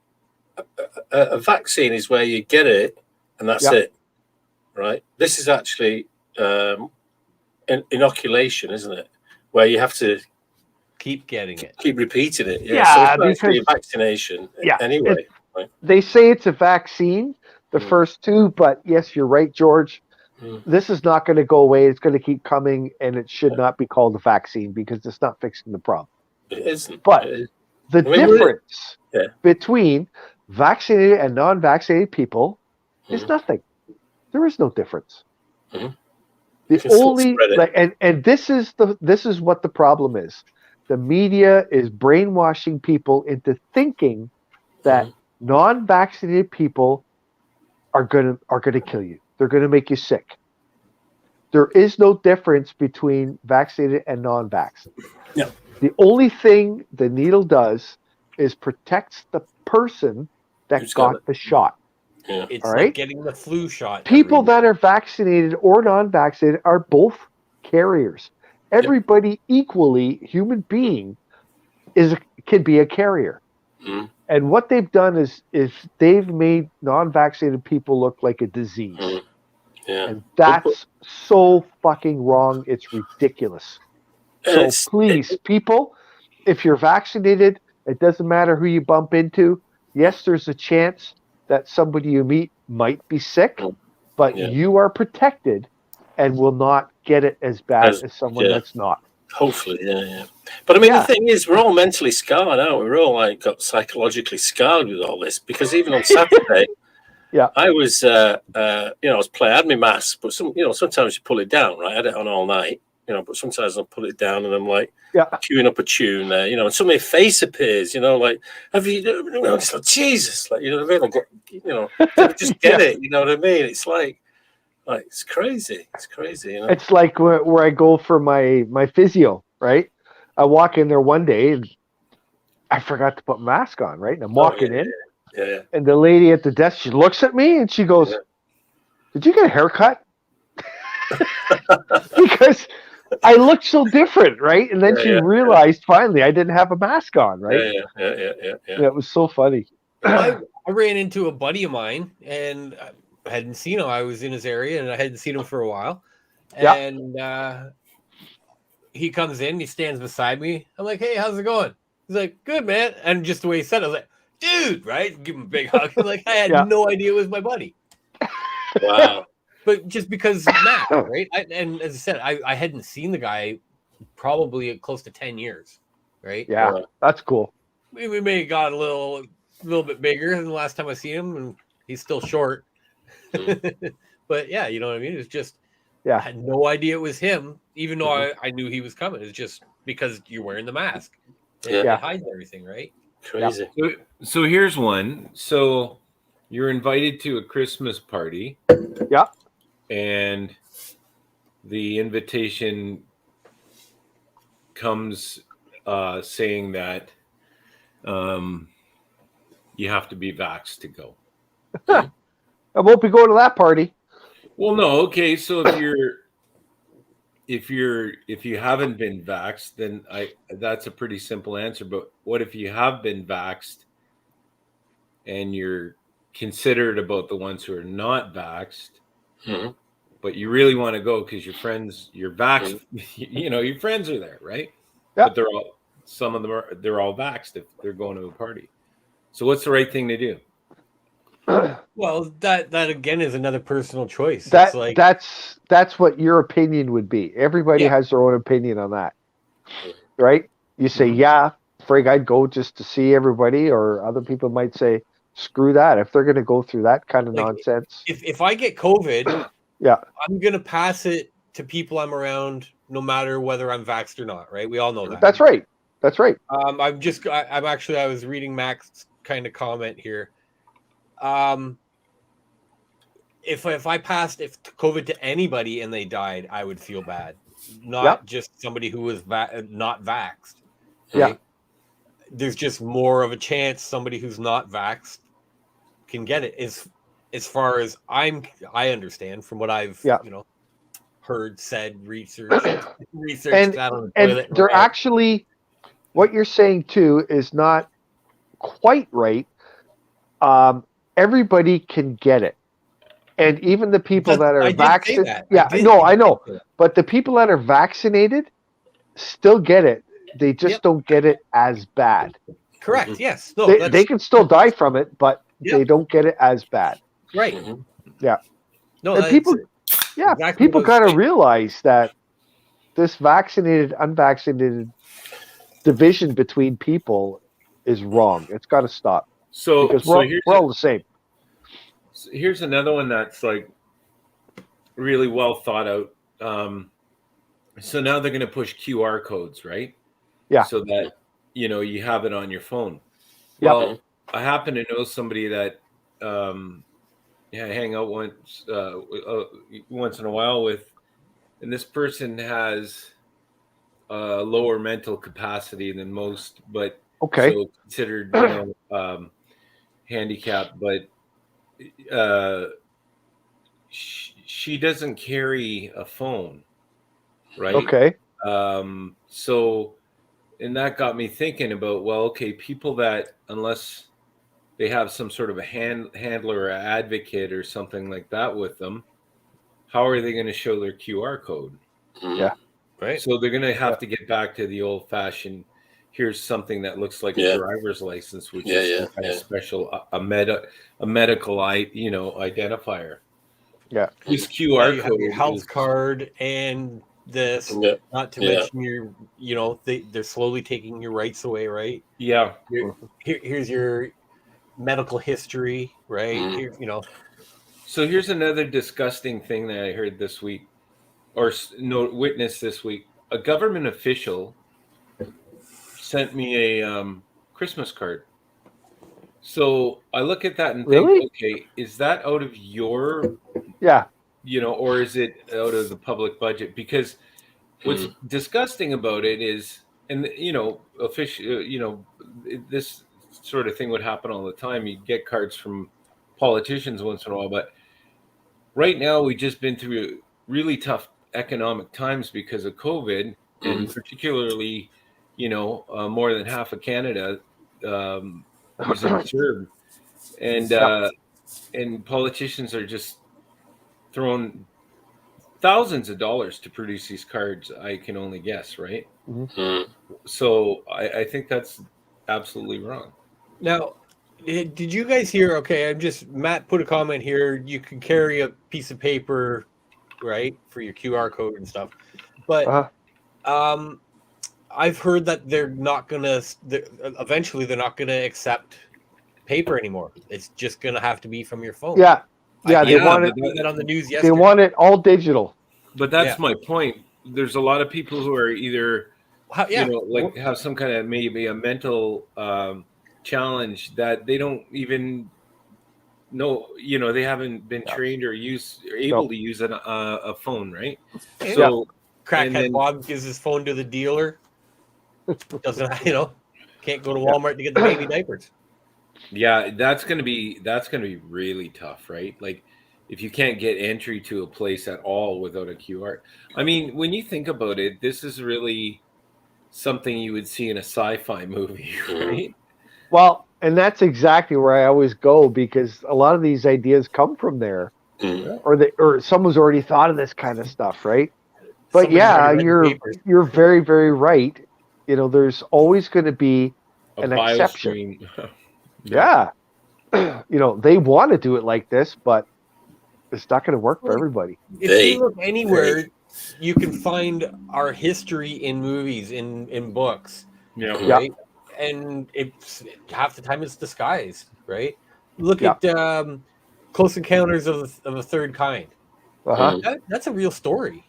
D: A vaccine is where you get it and that's it, right? This is actually inoculation, isn't it? Where you have to
A: keep getting it,
D: keep repeating it.
B: Yeah,
D: so it's actually a vaccination. Yeah. Anyway, right?
B: They say it's a vaccine, the first two, but yes, you're right, George. This is not going to go away. It's going to keep coming, and it should not be called a vaccine because it's not fixing the problem.
D: It isn't.
B: But the difference between vaccinated and non-vaccinated people is nothing. There is no difference. The only and this is what the problem is. The media is brainwashing people into thinking that non-vaccinated people are gonna kill you. They're gonna make you sick. There is no difference between vaccinated and non-vax.
D: Yeah.
B: The only thing the needle does is protects the person that got the shot.
A: Yeah. It's
B: all
A: like
B: right?
A: getting the flu shot.
B: People that are vaccinated or non-vaccinated are both carriers. Everybody equally, human being, can be a carrier. And what they've done is they've made non-vaccinated people look like a disease. And that's so fucking wrong. It's ridiculous. So please, people, if you're vaccinated, it doesn't matter who you bump into. Yes, there's a chance that somebody you meet might be sick, but you are protected and will not get it as bad as someone that's not.
D: Hopefully, yeah. But I mean, the thing is, we're all mentally scarred out. We're all like got psychologically scarred with all this, because even on Saturday, I was, I had my mask, but sometimes you pull it down, right? I had it on all night, but sometimes I'll pull it down and I'm like queuing up a tune there, and suddenly a face appears, like, have you, it's like, Jesus, like, you know what I mean? Just get it, you know what I mean? It's like it's crazy. It's crazy,
B: It's like where I go for my physio, right? I walk in there one day and I forgot to put my mask on, right? And I'm walking in.
D: Yeah.
B: And the lady at the desk, she looks at me and she goes, "Did you get a haircut?" Because I looked so different, right? And then she realized finally I didn't have a mask on, right?
D: Yeah.
B: It was so funny.
A: I ran into a buddy of mine and I hadn't seen him. I was in his area and I hadn't seen him for a while. And he comes in, he stands beside me. I'm like, "Hey, how's it going?" He's like, "Good, man." And just the way he said it, I was like, "Dude," right? Give him a big hug. Like, I had no idea it was my buddy.
D: Wow.
A: But just because Matt, right? And as I said, I hadn't seen the guy probably close to 10 years, right?
B: Yeah, that's cool.
A: We may have got a little bit bigger than the last time I seen him, and he's still short. But yeah, you know what I mean? It's just, I had no idea it was him, even though I knew he was coming. It's just because you're wearing the mask. It hides everything, right?
D: Crazy.
C: So here's one. So you're invited to a Christmas party.
B: Yeah.
C: And the invitation comes saying that you have to be vaxxed to go.
B: I won't be going to that party.
C: Well, no. Okay. So if you haven't been vaxxed, then that's a pretty simple answer. But what if you have been vaxxed and you're considerate about the ones who are not vaxxed, but you really want to go because you're vaxxed, your friends are there, right?
B: Yeah.
C: But some of them they're all vaxxed if they're going to a party. So what's the right thing to do?
A: Well, that again is another personal choice.
B: That's what your opinion would be. Everybody has their own opinion on that, right? You say, frig, I'd go just to see everybody, or other people might say, screw that. If they're going to go through that kind of nonsense.
A: If I get COVID,
B: yeah,
A: I'm going to pass it to people I'm around, no matter whether I'm vaxxed or not, right? We all know that.
B: That's right. That's right.
A: I was reading Mac's kind of comment here. If I passed COVID to anybody and they died, I would feel bad. Not just somebody who was not vaxxed. Right?
B: Yeah.
A: There's just more of a chance somebody who's not vaxxed can get it. As far as I understand from what I've heard, said, researched that on the toilet.
B: And they're actually, what you're saying too is not quite right. Everybody can get it. And even the people that are vaccinated, I know. But the people that are vaccinated still get it. They just don't get it as bad.
A: Correct. Yes. No.
B: They can still die from it, but they don't get it as bad.
A: Right.
B: Yeah.
A: No.
B: And people got to realize that this vaccinated, unvaccinated division between people is wrong. It's got to stop.
C: So
B: because
C: so
B: we're all the same.
C: here's another one that's like really well thought out. So now they're going to push QR codes, right?
B: Yeah.
C: So that you have it on your phone.
B: Yep.
C: Well, I happen to know somebody that I hang out once in a while with, and this person has lower mental capacity than most, but
B: Okay.
C: so considered handicapped, but she doesn't carry a phone, right?
B: Okay.
C: So, and that got me thinking about, well, okay, people that, unless they have some sort of a handler or advocate or something like that with them, how are they going to show their QR code?
B: Yeah.
A: Right.
C: So they're going to have to get back to the old fashioned, here's something that looks like a driver's license, which is some kind of special, a medical, identifier.
B: Yeah.
C: This QR
A: you
C: code
A: have your health
C: is,
A: card and this, not to mention they're slowly taking your rights away, right?
C: Yeah.
A: Here's your medical history, right? Here,
C: So here's another disgusting thing that I heard this week, or witnessed this week. A government official sent me a Christmas card. So I look at that and think,
B: Really?
C: okay, is that out of your, or is it out of the public budget? Because what's disgusting about it is, and official, this sort of thing would happen all the time. You get cards from politicians once in a while, but right now we've just been through really tough economic times because of COVID, and particularly, more than half of Canada was insured, and politicians are just throwing thousands of dollars to produce these cards. I can only guess, right? So I think that's absolutely wrong.
A: Now, did you guys hear? Okay, Matt put a comment here. You can carry a piece of paper, right, for your QR code and stuff, but I've heard that they're not gonna. Eventually, they're not gonna accept paper anymore. It's just gonna have to be from your phone.
B: Yeah. They want it
A: that on the news yesterday.
B: They want it all digital.
C: But that's my point. There's a lot of people who are either, have some kind of maybe a mental challenge that they don't even know. They haven't been trained or able to use a phone, right? So
A: crackhead Bob gives his phone to the dealer. Doesn't can't go to Walmart to get the baby diapers.
C: Yeah, that's gonna be really tough, right? Like, if you can't get entry to a place at all without a QR. I mean, when you think about it, this is really something you would see in a sci-fi movie, right?
B: Well, and that's exactly where I always go, because a lot of these ideas come from there, or someone's already thought of this kind of stuff, right? But you're very, very right. There's always going to be an exception. Yeah. They want to do it like this, but it's not going to work for everybody.
A: If you look anywhere, you can find our history in movies, in books. Right? And it's half the time it's disguised, right? Look at Close Encounters of the Third Kind. That's a real story.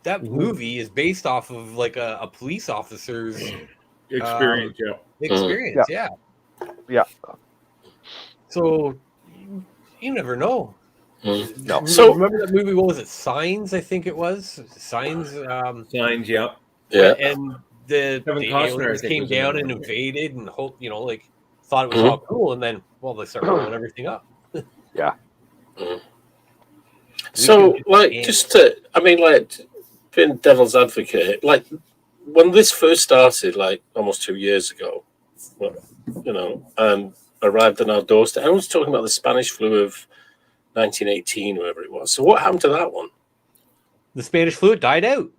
A: That movie is based off of like a police officer's
C: experience.
B: Yeah.
A: So you never know.
D: No.
A: So remember that movie? What was it? Signs, I think it was. Signs.
C: Signs. Yeah.
A: And the aliens came down and invaded, and thought it was all cool, and then they start blowing everything up.
D: So, being devil's advocate, like when this first started, like almost 2 years ago, and arrived on our doorstep, I was talking about the Spanish flu of 1918, whatever it was. So, what happened to that one?
A: The Spanish flu died out.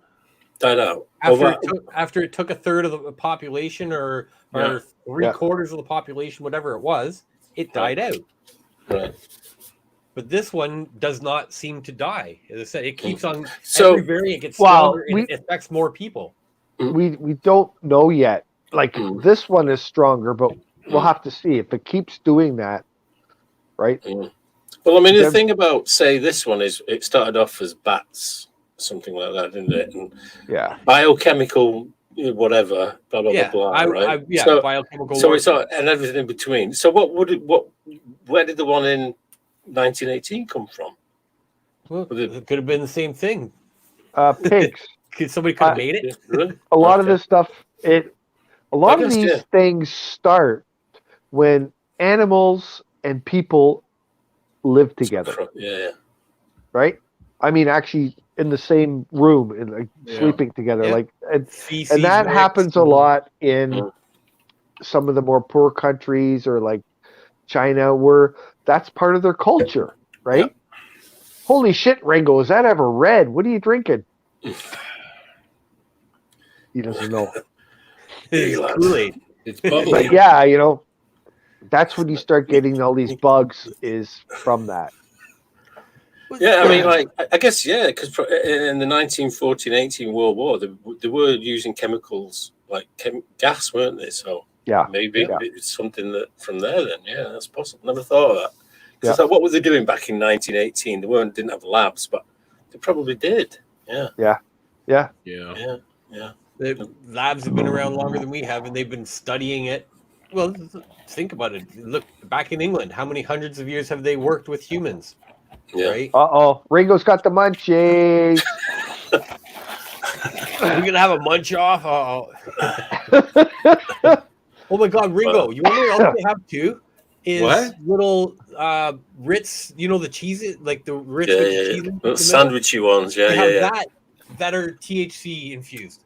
A: After it took a third of the population, or 3/4 of the population, whatever it was, it died out.
D: Right.
A: But this one does not seem to die. As I said, it keeps on. Every variant gets stronger, and it affects more people.
B: We don't know yet. Like this one is stronger, but we'll have to see if it keeps doing that, right?
D: Well, I mean, the thing about, say, this one is it started off as bats, something like that, didn't it? And biochemical, whatever, blah blah blah, right?
A: So, biochemical.
D: So it's and everything in between. So where did the one in 1918 come from?
A: Well, it could have been the same thing.
B: Pigs.
A: Somebody could have made it.
D: Really?
B: A lot of this stuff, a lot of these things start when animals and people live together.
D: Yeah.
B: Right? I mean, actually in the same room and like sleeping together. Like and that happens a lot in some of the more poor countries or like China, where that's part of their culture, right? Holy shit, Ringo, is that ever red? What are you drinking? He doesn't know.
A: It's Kool-Aid.
C: It's bubbly.
B: But yeah, you know, that's when you start getting all these bugs is from that.
D: Yeah, I mean, like, I guess, because in the 1914-18 World War, they were using chemicals like gas, weren't they? So maybe it's something that from there then. Yeah, that's possible. Never thought of that. Because what were they doing back in 1918? They didn't have labs, but they probably did. Yeah.
A: The labs have been around longer than we have, and they've been studying it. Well, think about it. Look, back in England, how many hundreds of years have they worked with humans?
D: Yeah.
A: Right?
B: Ringo's got the munchies.
A: We're going to have a munch off? Oh my God, Ringo, you want to know what else they have too? Is little Ritz, you know, the cheeses, like the Ritz with the cheese.
D: Sandwichy ones,
A: They have that are THC infused.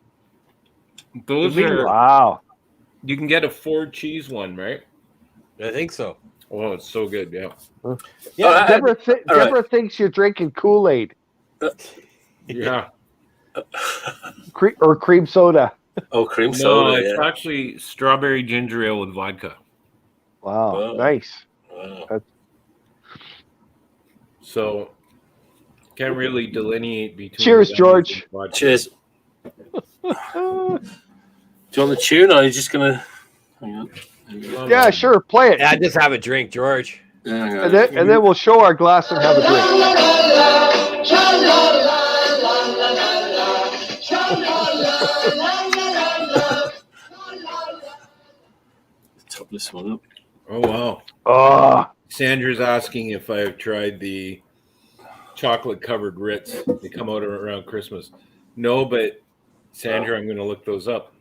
C: Those are
B: wow.
C: You can get a 4 cheese one, right?
A: I think so.
C: Oh, it's so good, yeah.
B: Deborah thinks you're drinking Kool-Aid.
C: Yeah.
B: Or cream soda.
D: Oh, cream soda.
C: No, it's actually strawberry ginger ale with vodka.
B: Wow, nice.
D: Wow.
C: So can't really delineate between.
B: Cheers, George.
D: Cheers. Do you want the tune, or are you just gonna? Hang on.
B: Yeah, sure. Play it.
A: Yeah, just have a drink, George.
B: And then we'll show our glass and have a drink.
D: Top this one up.
C: Oh wow.
B: Oh.
C: Sandra's asking if I've tried the chocolate covered Ritz. They come out around Christmas. No, but Sandra, I'm going to look those up.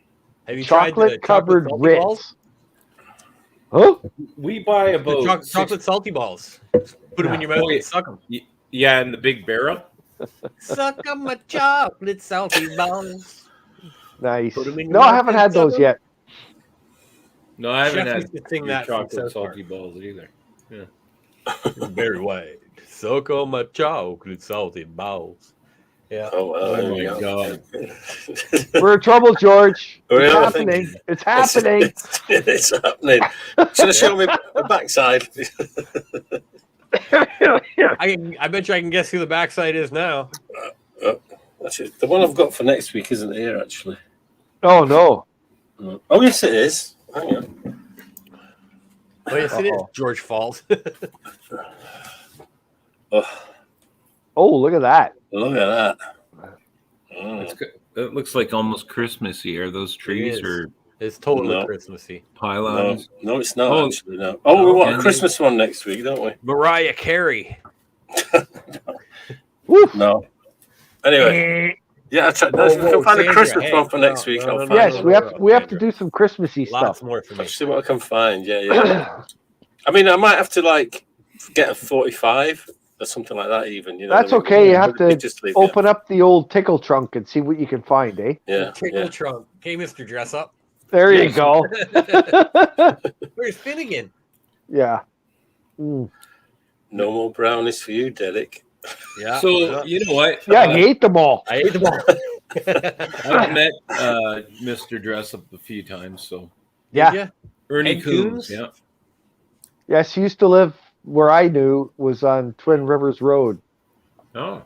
A: Have you tried the
B: covered
A: Ritz?
B: Balls? Huh?
C: We buy about
A: chocolate salty balls. Put them in your mouth and suck them.
C: Yeah, in the big barrel.
A: Suck on my chocolate salty balls.
B: Nice. No, I haven't had those yet.
C: No, I haven't had
A: that
C: chocolate salty balls either. Yeah.
A: Very white. Suck on my chocolate salty balls. Yeah.
D: Oh
C: my God.
B: We're in trouble, George. It's happening. It's happening.
D: It's happening. Should have shown me the backside.
A: I bet you I can guess who the backside is now.
D: Actually, the one I've got for next week isn't here, actually.
B: Oh, no.
D: Oh, yes, it is. Hang on.
A: Oh, yes, it is. George Falls.
B: Oh, look at that.
D: Look at that.
C: It looks like almost Christmassy. Are those trees or
A: it's totally Christmassy.
C: Pylons?
D: No, it's not actually. No. Oh, we want a Christmas one next week, don't we?
A: Mariah Carey.
D: No. Anyway, I can find a Christmas one for next week.
B: Yes, we have to do some Christmassy stuff.
A: More for me.
D: I'll see what I can find. Yeah. I mean, I might have to get a 45. Or something like that, even. You know,
B: that's okay. You have to open up the old tickle trunk and see what you can find, eh?
D: Yeah.
A: Tickle trunk. Okay, Mr. Dress Up.
B: There you go.
A: Where's Finnegan?
B: Yeah.
D: No more brownies for you, Derek.
A: Yeah.
C: So you know what?
B: Yeah, he ate them all.
A: I ate them all.
C: I've met Mr. Dress Up a few times. So
B: yeah,
C: Ernie Coombs. Yeah.
B: Yes, he used to live where I knew was on Twin Rivers Road.
C: Oh.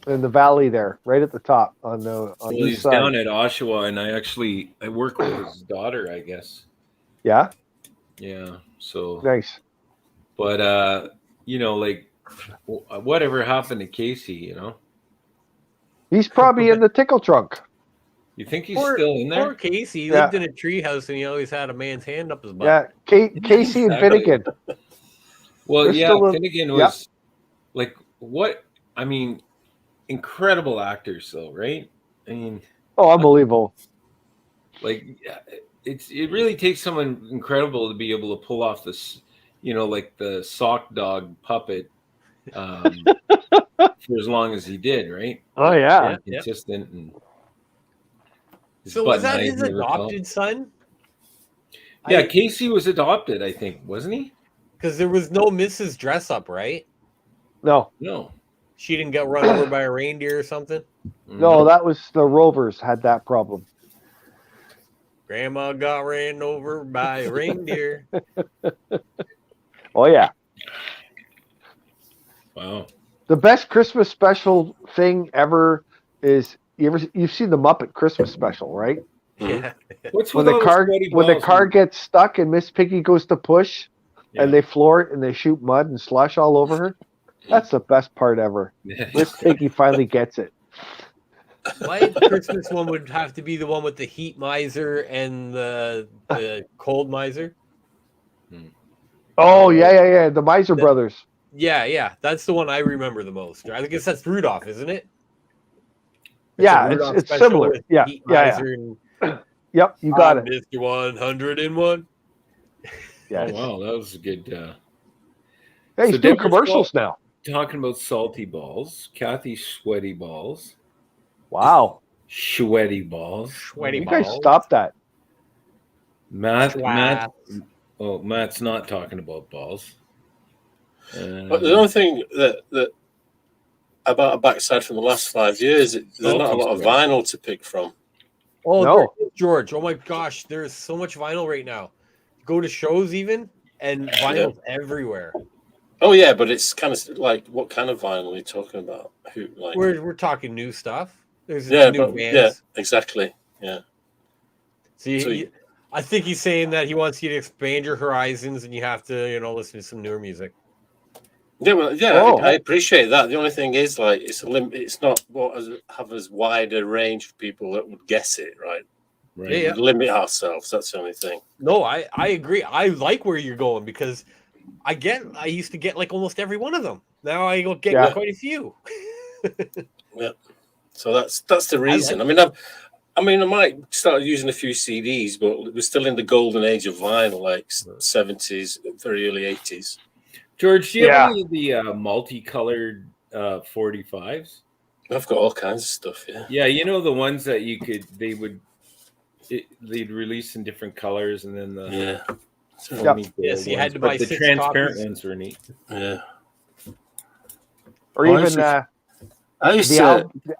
B: In the valley there, right at the top on the
C: he's down at Oshawa, and I work with his daughter, I guess.
B: Yeah.
C: Yeah. So
B: Nice.
C: But like whatever happened to Casey?
B: He's probably in the tickle trunk.
C: You think he's still in there?
A: Poor Casey. He lived in a treehouse and he always had a man's hand up his butt.
B: Yeah, Casey and Finnegan.
C: Well, Finnegan was like what? I mean, incredible actors, though, right? I mean,
B: unbelievable.
C: Like it really takes someone incredible to be able to pull off this, like the sock dog puppet for as long as he did, right?
B: Oh yeah,
C: consistent. And
A: so was that his adopted son?
C: Yeah, Casey was adopted, I think, wasn't he?
A: Because there was no Mrs. Dress Up, right?
C: No.
A: She didn't get run over by a reindeer or something?
B: No, that was the Rovers had that problem.
A: Grandma got ran over by a reindeer.
B: Oh yeah.
C: Wow.
B: The best Christmas special thing ever is you've seen the Muppet Christmas special, right?
A: Yeah.
C: What's
B: when the car gets stuck and Miss Piggy goes to push and they floor it and they shoot mud and slush all over her? That's the best part ever. Miss Piggy finally gets it.
A: My Christmas one would have to be the one with the heat miser and the cold miser.
B: Oh yeah. The Miser Brothers.
A: Yeah. That's the one I remember the most. I guess that's Rudolph, isn't it?
B: It's similar. Yeah. Yep, you got it.
A: Mr. 101.
B: Yes.
C: Oh wow, that was a good.
B: Hey, he's doing commercials now.
C: Talking about salty balls, Kathy sweaty balls.
B: Wow.
C: Sweaty balls.
B: You guys stop that.
C: Matt's not talking about balls.
D: But the only thing that about a backside from the last 5 years, there's not a lot of vinyl to pick from.
A: Oh no, George! Oh my gosh, there's so much vinyl right now. Go to shows even, and vinyl's everywhere.
D: Oh yeah, but it's kind of like what kind of vinyl are you talking about?
A: We're talking new stuff. There's
D: new
A: bands.
D: Yeah, exactly. Yeah.
A: I think he's saying that he wants you to expand your horizons, and you have to, listen to some newer music.
D: Yeah, I appreciate that. The only thing is, like, it's not have as wide a range of people that would guess it, right? Right. Yeah. Limit ourselves. That's the only thing.
A: No, I agree. I like where you're going because I used to get like almost every one of them. Now I get quite a few.
D: Yeah. So that's the reason. I might start using a few CDs, but we're still in the golden age of vinyl, like 70s, very early 80s.
C: George, do you have any of the multicolored 45s?
D: I've got all kinds of stuff, yeah.
C: Yeah, the ones that they'd release in different colors, and then
A: yes, you had to buy
C: the
A: 6
C: transparent
A: copies.
C: ones were neat.
D: Yeah.
B: Or even the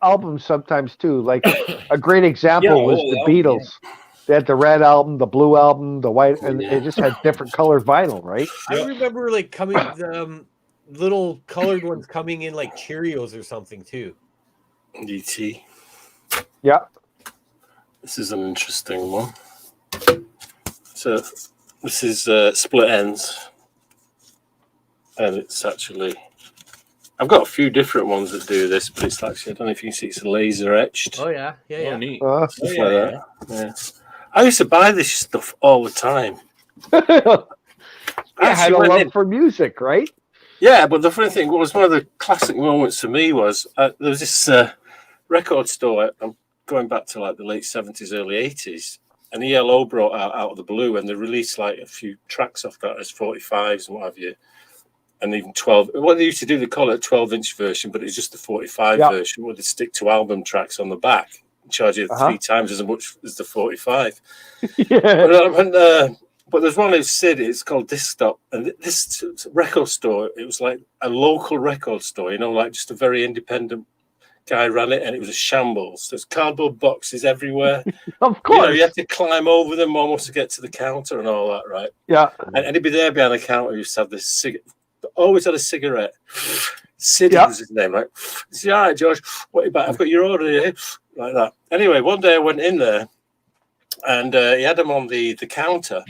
B: albums sometimes too. Like a great example was the Beatles. Yeah. They had the red album, the blue album, the white, and they just had different colored vinyl, right?
A: I remember like coming little colored ones coming in like Cheerios or something too.
D: DT.
B: Yeah.
D: This is an interesting one. So this is Split Ends. And it's actually, I've got a few different ones that do this, but it's actually, I don't know if you can see, it's laser etched.
A: Oh yeah. Oh,
C: neat.
D: Yeah. I used to buy this stuff all the time.
B: I had a love for music, right?
D: Yeah, but the funny thing was, one of the classic moments for me was there was this record store. I'm going back to like the late 70s, early 80s, and ELO brought out of the blue, and they released like a few tracks off that as 45s and what have you, and even 12. What they used to do, they call it a 12-inch version, but it's just the 45 version where they stick 2 album tracks on the back. Charge you 3 times as much as the 45. But there's one in Sid, it's called Disc Stop, and this record store, it was like a local record store, like just a very independent guy ran it, and it was a shambles. There's cardboard boxes everywhere.
B: Of course.
D: You had to climb over them almost to get to the counter and all that, right?
B: Yeah.
D: And he'd be there behind the counter, he used to have this always had a cigarette. Sid was his name, right? He said, all right, George, what about? I've got your order here. Like that. Anyway, one day I went in there and he had them on the counter.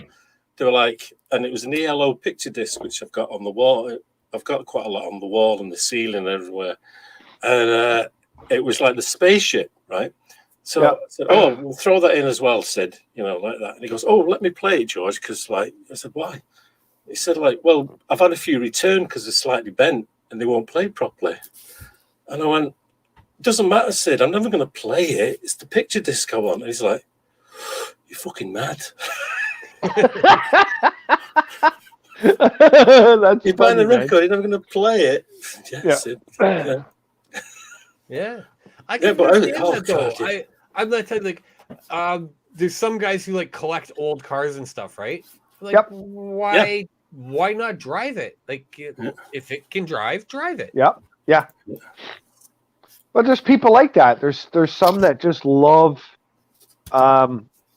D: They were like and it was an ELO picture disc which I've got on the wall. I've got quite a lot on the wall and the ceiling and everywhere, and it was like the spaceship, right? So I said, "Oh, we'll throw that in as well, Sid." Like that. And he goes, "Oh, let me play it, George," because I said, "Why?" He said, "Well, I've had a few returned because they're slightly bent and they won't play properly." And I went, "Doesn't matter, Sid. I'm never going to play it. It's the picture disc I want." And he's like, "You're fucking mad."
B: That's
D: You're buying a record, you're never going to play it. Sid.
A: Yeah. I can understand that though. I'm not telling you, there's some guys who like collect old cars and stuff, right? Like, why not drive it? Like, if it can drive it.
B: Yeah. But there's people like that. There's some that just love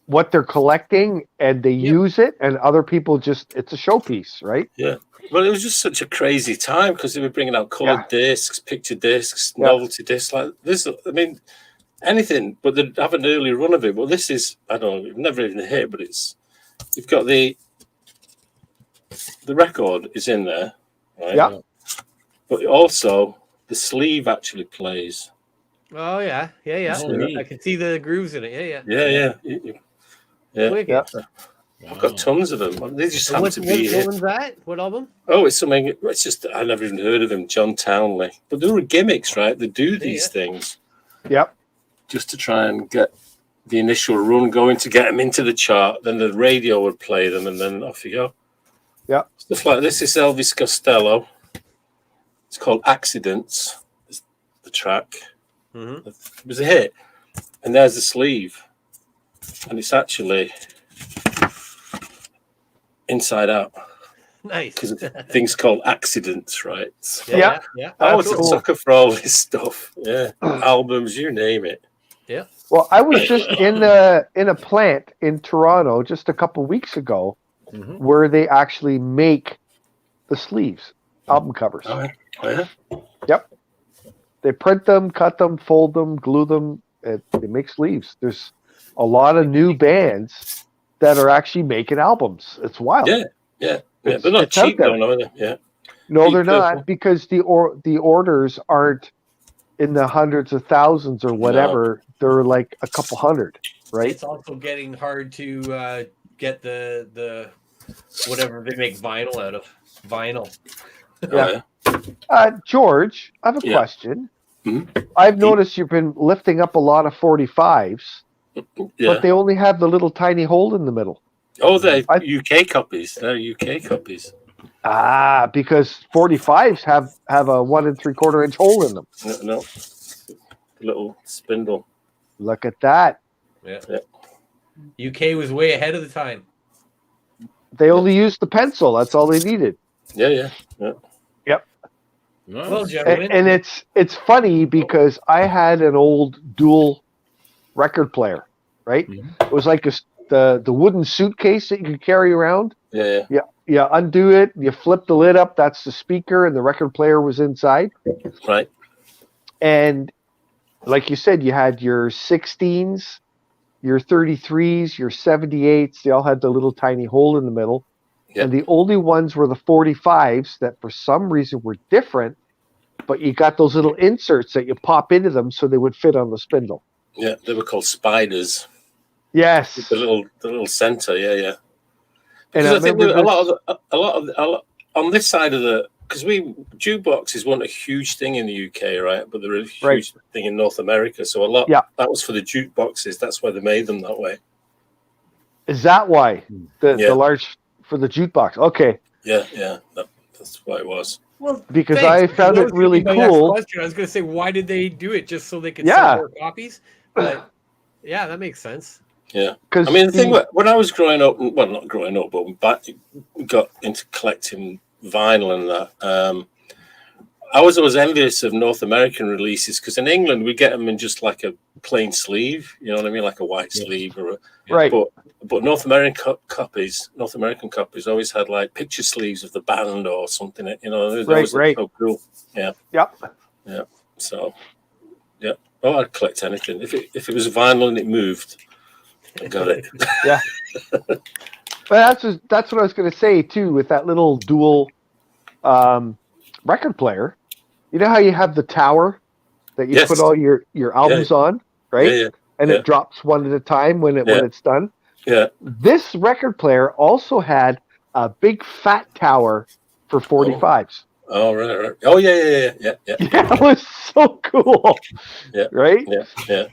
B: what they're collecting and they use it, and other people just it's a showpiece, right?
D: Yeah. Well, it was just such a crazy time because they were bringing out colored discs, picture discs, novelty discs like this. I mean, anything, but they have an early run of it. But this is, I don't know, you've never even hit, but you've got the record is in there, right?
B: Yeah.
D: But also the sleeve actually plays.
A: Oh yeah. I can see the grooves in it.
D: Yeah. I've got tons of them. They just happen to be
A: What was that? What album?
D: Oh, it's something. It's just I never even heard of him, John Townley. But there were gimmicks, right? They do these things.
B: Yep.
D: Just to try and get the initial run going to get them into the chart. Then the radio would play them, and then off you go.
B: Yeah.
D: Stuff like this is Elvis Costello. It's called Accidents. It's the track.
A: Mm-hmm.
D: It was a hit, and there's the sleeve, and it's actually inside out.
A: Nice.
D: Because things called accidents, right? So
B: yeah.
D: I was a sucker for all this stuff. Yeah. Albums, you name it.
A: Yeah.
B: Well, I was just in a plant in Toronto just a couple weeks ago where they actually make the sleeves, album covers.
D: Oh, yeah?
B: Yep. They print them, cut them, fold them, glue them. They make sleeves. There's a lot of new bands that are actually making albums. It's wild.
D: Yeah. They're not cheap though, are they? Yeah.
B: No, they're not, because the orders aren't in the hundreds of thousands or whatever. No. They're like a couple hundred, right?
A: It's also getting hard to get the whatever they make vinyl out of. Vinyl.
B: Yeah. George, I have a question.
D: Mm-hmm.
B: I've noticed you've been lifting up a lot of 45s, but they only have the little tiny hole in the middle.
D: Oh, they're UK copies. They're UK copies.
B: Ah, because 45s have a 1 3/4 inch hole in them.
D: No. Little spindle.
B: Look at that.
A: Yeah. UK was way ahead of the time.
B: They only used the pencil. That's all they needed.
D: Yeah.
B: Yep.
A: Nice. Well, gentlemen.
B: And it's funny because I had an old dual record player, right? Mm-hmm. It was like the wooden suitcase that you could carry around.
D: Yeah.
B: You undo it, you flip the lid up, that's the speaker, and the record player was inside.
D: Right.
B: And like you said, you had your 16s, your 33s, your 78s. They all had the little tiny hole in the middle. Yep. And the only ones were the 45s that for some reason were different, but you got those little inserts that you pop into them so they would fit on the spindle.
D: Yeah, they were called spiders.
B: Yes.
D: With the little center, yeah.
B: And
D: I think a lot of on this side of because jukeboxes weren't a huge thing in the UK, right? But they're a huge thing in North America. So that was for the jukeboxes. That's why they made them that way.
B: Is that why the large for the jukebox? Okay.
D: Yeah. That's why it was.
A: Well,
B: because I found it really cool.
A: I was going to say, why did they do it? Just so they could sell more copies? But yeah, that makes sense.
D: Yeah, I mean the thing when I was growing up, well, not growing up, but got into collecting vinyl and that. I was always envious of North American releases because in England we get them in just like a plain sleeve, you know what I mean, like a white sleeve or
B: right.
D: But North American copies always had like picture sleeves of the band or something, you know.
B: Right.
D: So cool. Yeah. So, yeah. Oh, I'd collect anything if it was vinyl and it moved. I got it.
B: Yeah. But that's what I was going to say too. With that little dual record player, you know how you have the tower that you put all your albums on, right?
D: Yeah,
B: and it drops one at a time when it's done.
D: Yeah.
B: This record player also had a big fat tower for 45s.
D: Oh, right. Oh, yeah.
B: Yeah, it was so cool.
D: Yeah.
B: Right?
D: Yeah.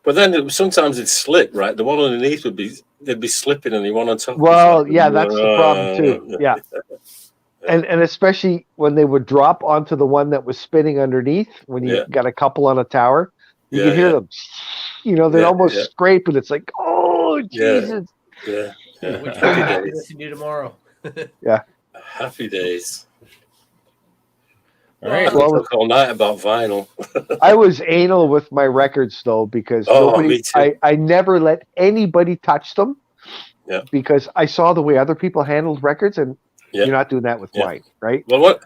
D: But then sometimes it'd slip, right? The one underneath they'd be slipping, and the one on top.
B: Well, yeah, that's the problem too. Yeah. And especially when they would drop onto the one that was spinning underneath, when you got a couple on a tower, you could hear them. They'd almost scrape, and it's like, oh Jesus!
D: Yeah.
A: Which one are you listen to tomorrow?
B: Yeah.
D: Happy days.
C: All right.
D: I talk all night about vinyl.
B: I was anal with my records though, because
D: me too.
B: I never let anybody touch them.
D: Yeah.
B: Because I saw the way other people handled records, and you're not doing that with mine, right?
D: Well,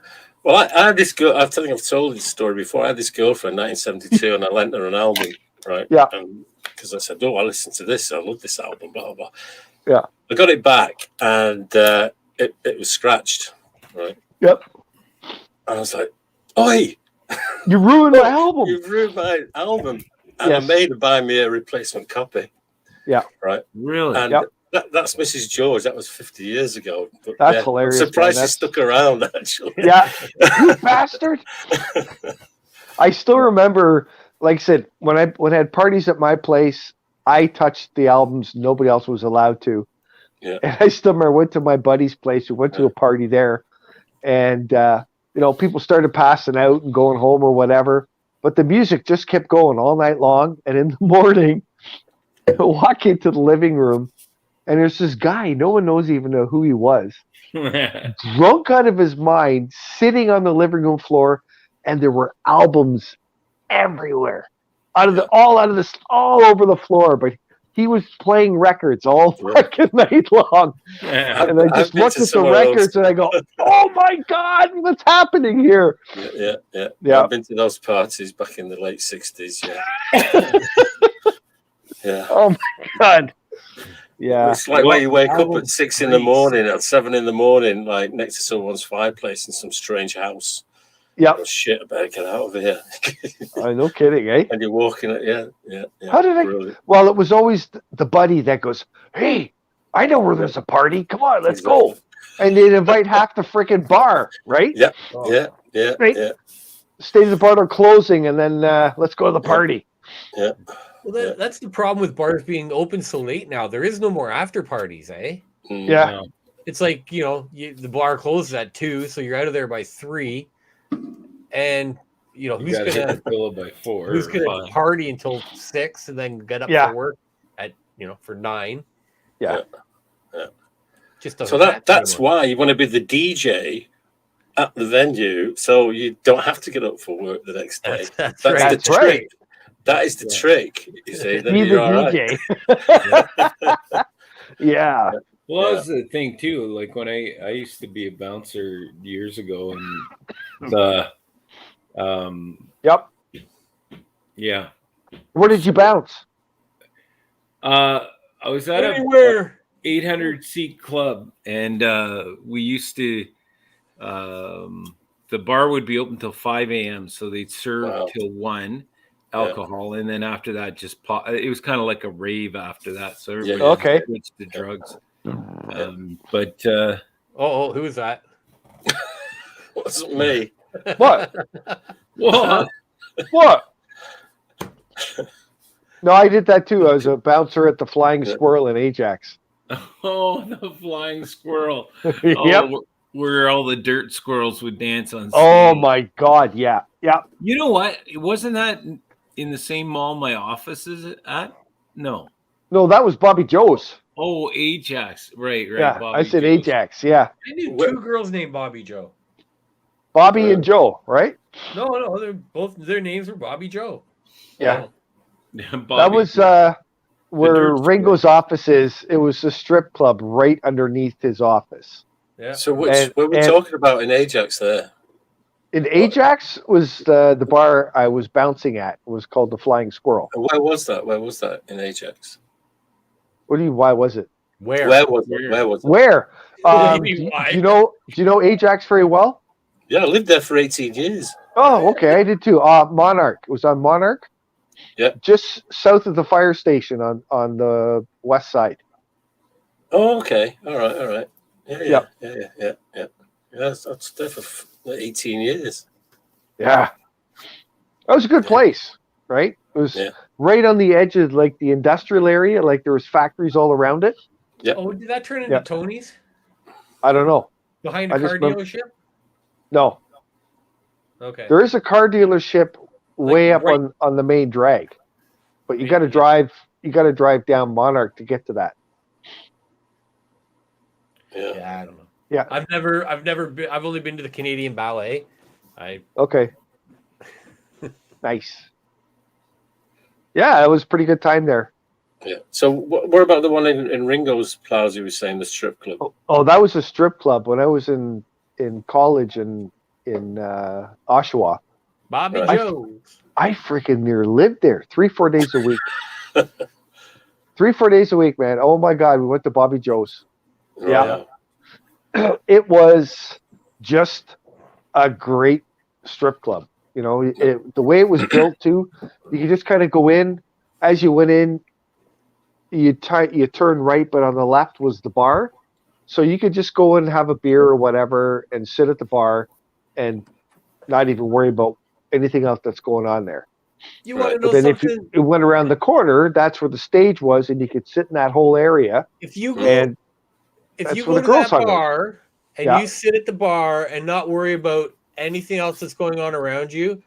D: I had this girl. I think I've told this story before. I had this girlfriend in 1972, and I lent her an album, right?
B: Yeah.
D: Because I said, "Oh, I listened to this. I love this album." Blah blah blah.
B: Yeah.
D: I got it back, and it was scratched, right?
B: Yep.
D: And I was like, "Oi!
B: You ruined my album.
D: You've ruined my album." And I made her buy me a replacement copy.
B: Yeah.
D: Right.
C: Really?
D: And that's Mrs. George. That was 50 years ago. But
B: that's hilarious.
D: I'm surprised she stuck around, actually.
B: Yeah. You bastard. I still remember, like I said, when I had parties at my place, I touched the albums. Nobody else was allowed to.
D: Yeah.
B: And I still remember I went to my buddy's place. We went to a party there, and people started passing out and going home or whatever. But the music just kept going all night long. And in the morning, I walk into the living room, and there's this guy. No one knows even who he was. Drunk out of his mind, sitting on the living room floor, and there were albums everywhere, all over the floor. But he was playing records all fucking night long. And I just looked at the records and I go, "Oh my God, what's happening here?"
D: Yeah. I've been to those parties back in the late 60s. Yeah. Yeah.
B: Oh my God. Yeah.
D: It's like when you wake up at 6 in the morning, at 7 in the morning, like next to someone's fireplace in some strange house.
B: Yeah.
D: Oh, shit, I better get out of here.
B: No kidding, eh?
D: And you're walking it, yeah.
B: How did Well, it was always the buddy that goes, "Hey, I know where there's a party. Come on, let's go." And they'd invite half the freaking bar, right?
D: Yeah.
B: Right?
D: Yeah.
B: Stage of the bar are closing, and then let's go to the party.
D: Yeah.
A: Well, that's the problem with bars being open so late now. There is no more after parties, eh?
B: Yeah.
C: No.
A: It's like, the bar closes at 2, so you're out of there by 3. And, who's gonna party until 6 and then get up for work at, for 9?
B: Yeah.
A: Just doesn't
D: that's why you want to be the DJ at the venue, so you don't have to get up for work the next day.
A: That's
D: the
A: right.
D: trick.
B: Right.
D: That is the trick. You see, then
B: Be the
D: you're
B: DJ. Yeah.
C: Well, that's the thing too. Like when I used to be a bouncer years ago, and
B: Yep.
C: Yeah.
B: Where did you bounce?
C: I was at a 800 seat club, and we used to. The bar would be open till 5 a.m. So they'd serve till 1 alcohol, and then after that, just pop. It was kind of like a rave after that. So everybody switched to drugs. But
A: who was that?
D: Wasn't me.
B: What?
C: What?
B: What? No, I did that too. I was a bouncer at the Flying Squirrel in Ajax.
C: Oh, the Flying Squirrel.
B: Yep.
C: Where all the dirt squirrels would dance on stage.
B: Oh my God, yeah.
C: You know what? Wasn't that in the same mall my office is at? No,
B: that was Bobby Joe's.
C: Oh, Ajax. Right.
B: Yeah,
C: Bobby
B: I said
C: Joe's.
B: Ajax, yeah.
A: I knew 2 girls named Bobby Joe.
B: Bobby and Joe, right?
A: No, their names were Bobby Joe.
B: Yeah.
C: Bobby
B: That was where Ringo's office is. It was a strip club right underneath his office.
A: Yeah.
D: So what we're talking about in Ajax there?
B: In Ajax was the bar I was bouncing at. It was called the Flying Squirrel.
D: And where was that? Where was that in Ajax?
B: What do you? Why was it?
A: Where
D: was it?
B: Where?
A: What do
B: Do
A: you mean, why?
B: you know Ajax very well?
D: Yeah, I lived there for 18 years.
B: Oh, okay, I did too. Monarch. It was on Monarch.
D: Yeah.
B: Just south of the fire station on the west side.
D: Oh, okay. All right. Yeah. That's there for 18 years.
B: Yeah. That was a good place, right? It was right on the edge of like the industrial area, like there was factories all around it.
D: Yeah.
A: Oh, did that turn into Tony's?
B: I don't know.
A: Behind a car dealership?
B: No.
A: Okay.
B: There is a car dealership way up on the main drag. But you gotta drive down Monarch to get to that.
A: Yeah, I don't know.
B: Yeah.
A: I've never been. I've only been to the Canadian Ballet.
B: Okay. Nice. Yeah, it was a pretty good time there.
D: Yeah. So what about the one in Ringo's Plaza? You were saying the strip club.
B: Oh, that was a strip club when I was in college in Oshawa.
A: Bobby Joe's.
B: I freaking near lived there 3-4 days a week. 3-4 days a week, man. Oh my God, we went to Bobby Joe's. Yeah. It was just a great strip club. You know, the way it was built too, you could just kind of go in. As you went in, you turn right, but on the left was the bar. So you could just go and have a beer or whatever and sit at the bar and not even worry about anything else that's going on there.
A: You want to know
B: then
A: something?
B: If you went around the corner, that's where the stage was, and you could sit in that whole area.
A: If you go to that bar and you sit at the bar and not worry about anything else that's going on around you,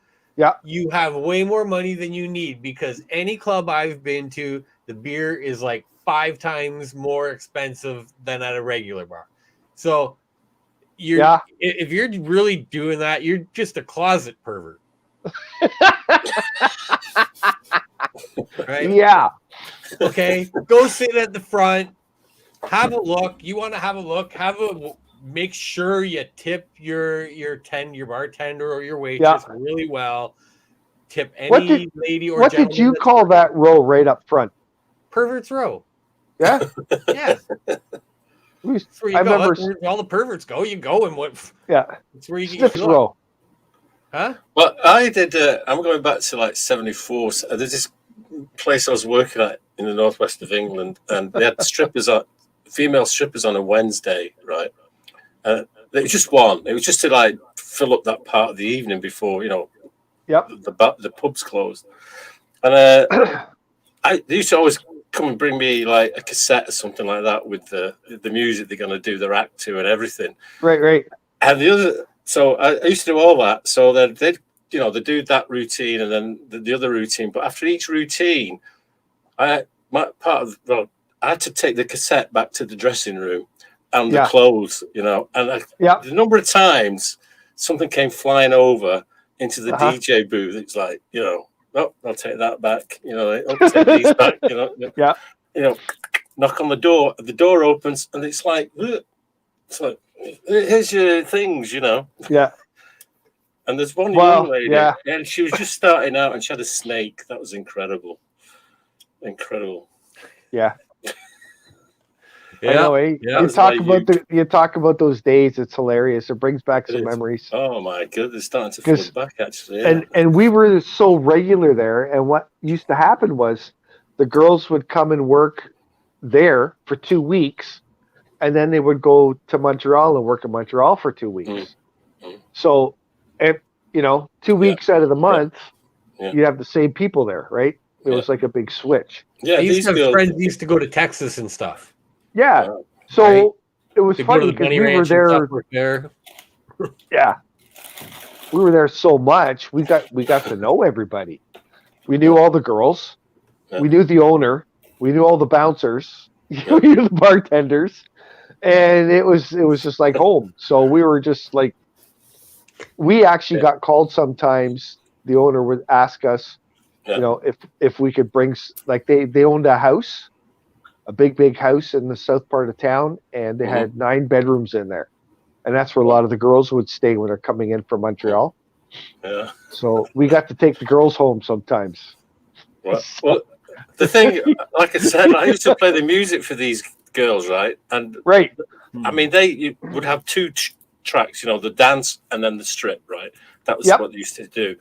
A: you have way more money than you need, because any club I've been to, the beer is like 5 times more expensive than at a regular bar. So if you're really doing that, you're just a closet pervert. Right?
B: Yeah.
A: Okay. Go sit at the front. Have a look. You want to have a look. Make sure you tip your bartender or your waitress really well. Tip any lady or
B: what
A: gentleman.
B: What did you call that row right up front?
A: Perverts row.
B: Yeah.
A: Yeah. That's where you go. That's where all the perverts go. You go and what?
B: Yeah.
A: That's where you get your
B: row.
A: Huh?
D: Well, I did. I'm going back to like 74. There's this place I was working at in the northwest of England, and they had female strippers on a Wednesday, right? It was just one. It was just to like fill up that part of the evening before the pubs closed. And they used to always come and bring me like a cassette or something like that with the music they're going to do their act to and everything.
B: Right.
D: And so I used to do all that. So they'd do that routine and then the other routine. But after each routine, I had to take the cassette back to the dressing room and the clothes, and the number of times something came flying over into the DJ booth. It's like, oh, I'll take that back. I'll take these back. Knock on the door. The door opens, and it's like, here's your things.
B: Yeah.
D: And there's one young lady, and she was just starting out, and she had a snake. That was incredible.
B: Yeah. I know, eh? You talk about those days. It's hilarious. It brings back some memories.
D: Oh my goodness, it's starting to flood back actually. Yeah.
B: And we were so regular there. And what used to happen was the girls would come and work there for 2 weeks, and then they would go to Montreal and work in Montreal for 2 weeks. Mm-hmm. So, 2 weeks out of the month, you'd have the same people there, right? It was like a big switch.
A: Yeah, I used to have friends who used to go to Texas and stuff.
B: Yeah, so it was funny because we were there. Yeah, we were there so much. We got to know everybody. We knew all the girls. We knew the owner. We knew all the bouncers. We knew the bartenders, and it was just like home. So we were just like, we actually got called sometimes. The owner would ask us, if we could bring, like they owned a house. A big house in the south part of town, and they had 9 bedrooms in there, and that's where a lot of the girls would stay when they're coming in from Montreal.
D: Yeah.
B: So we got to take the girls home sometimes.
D: Well, the thing, like I said, I used to play the music for these girls, right? And
B: right.
D: I mean, you would have two tracks, the dance and then the strip, right? That was what they used to do.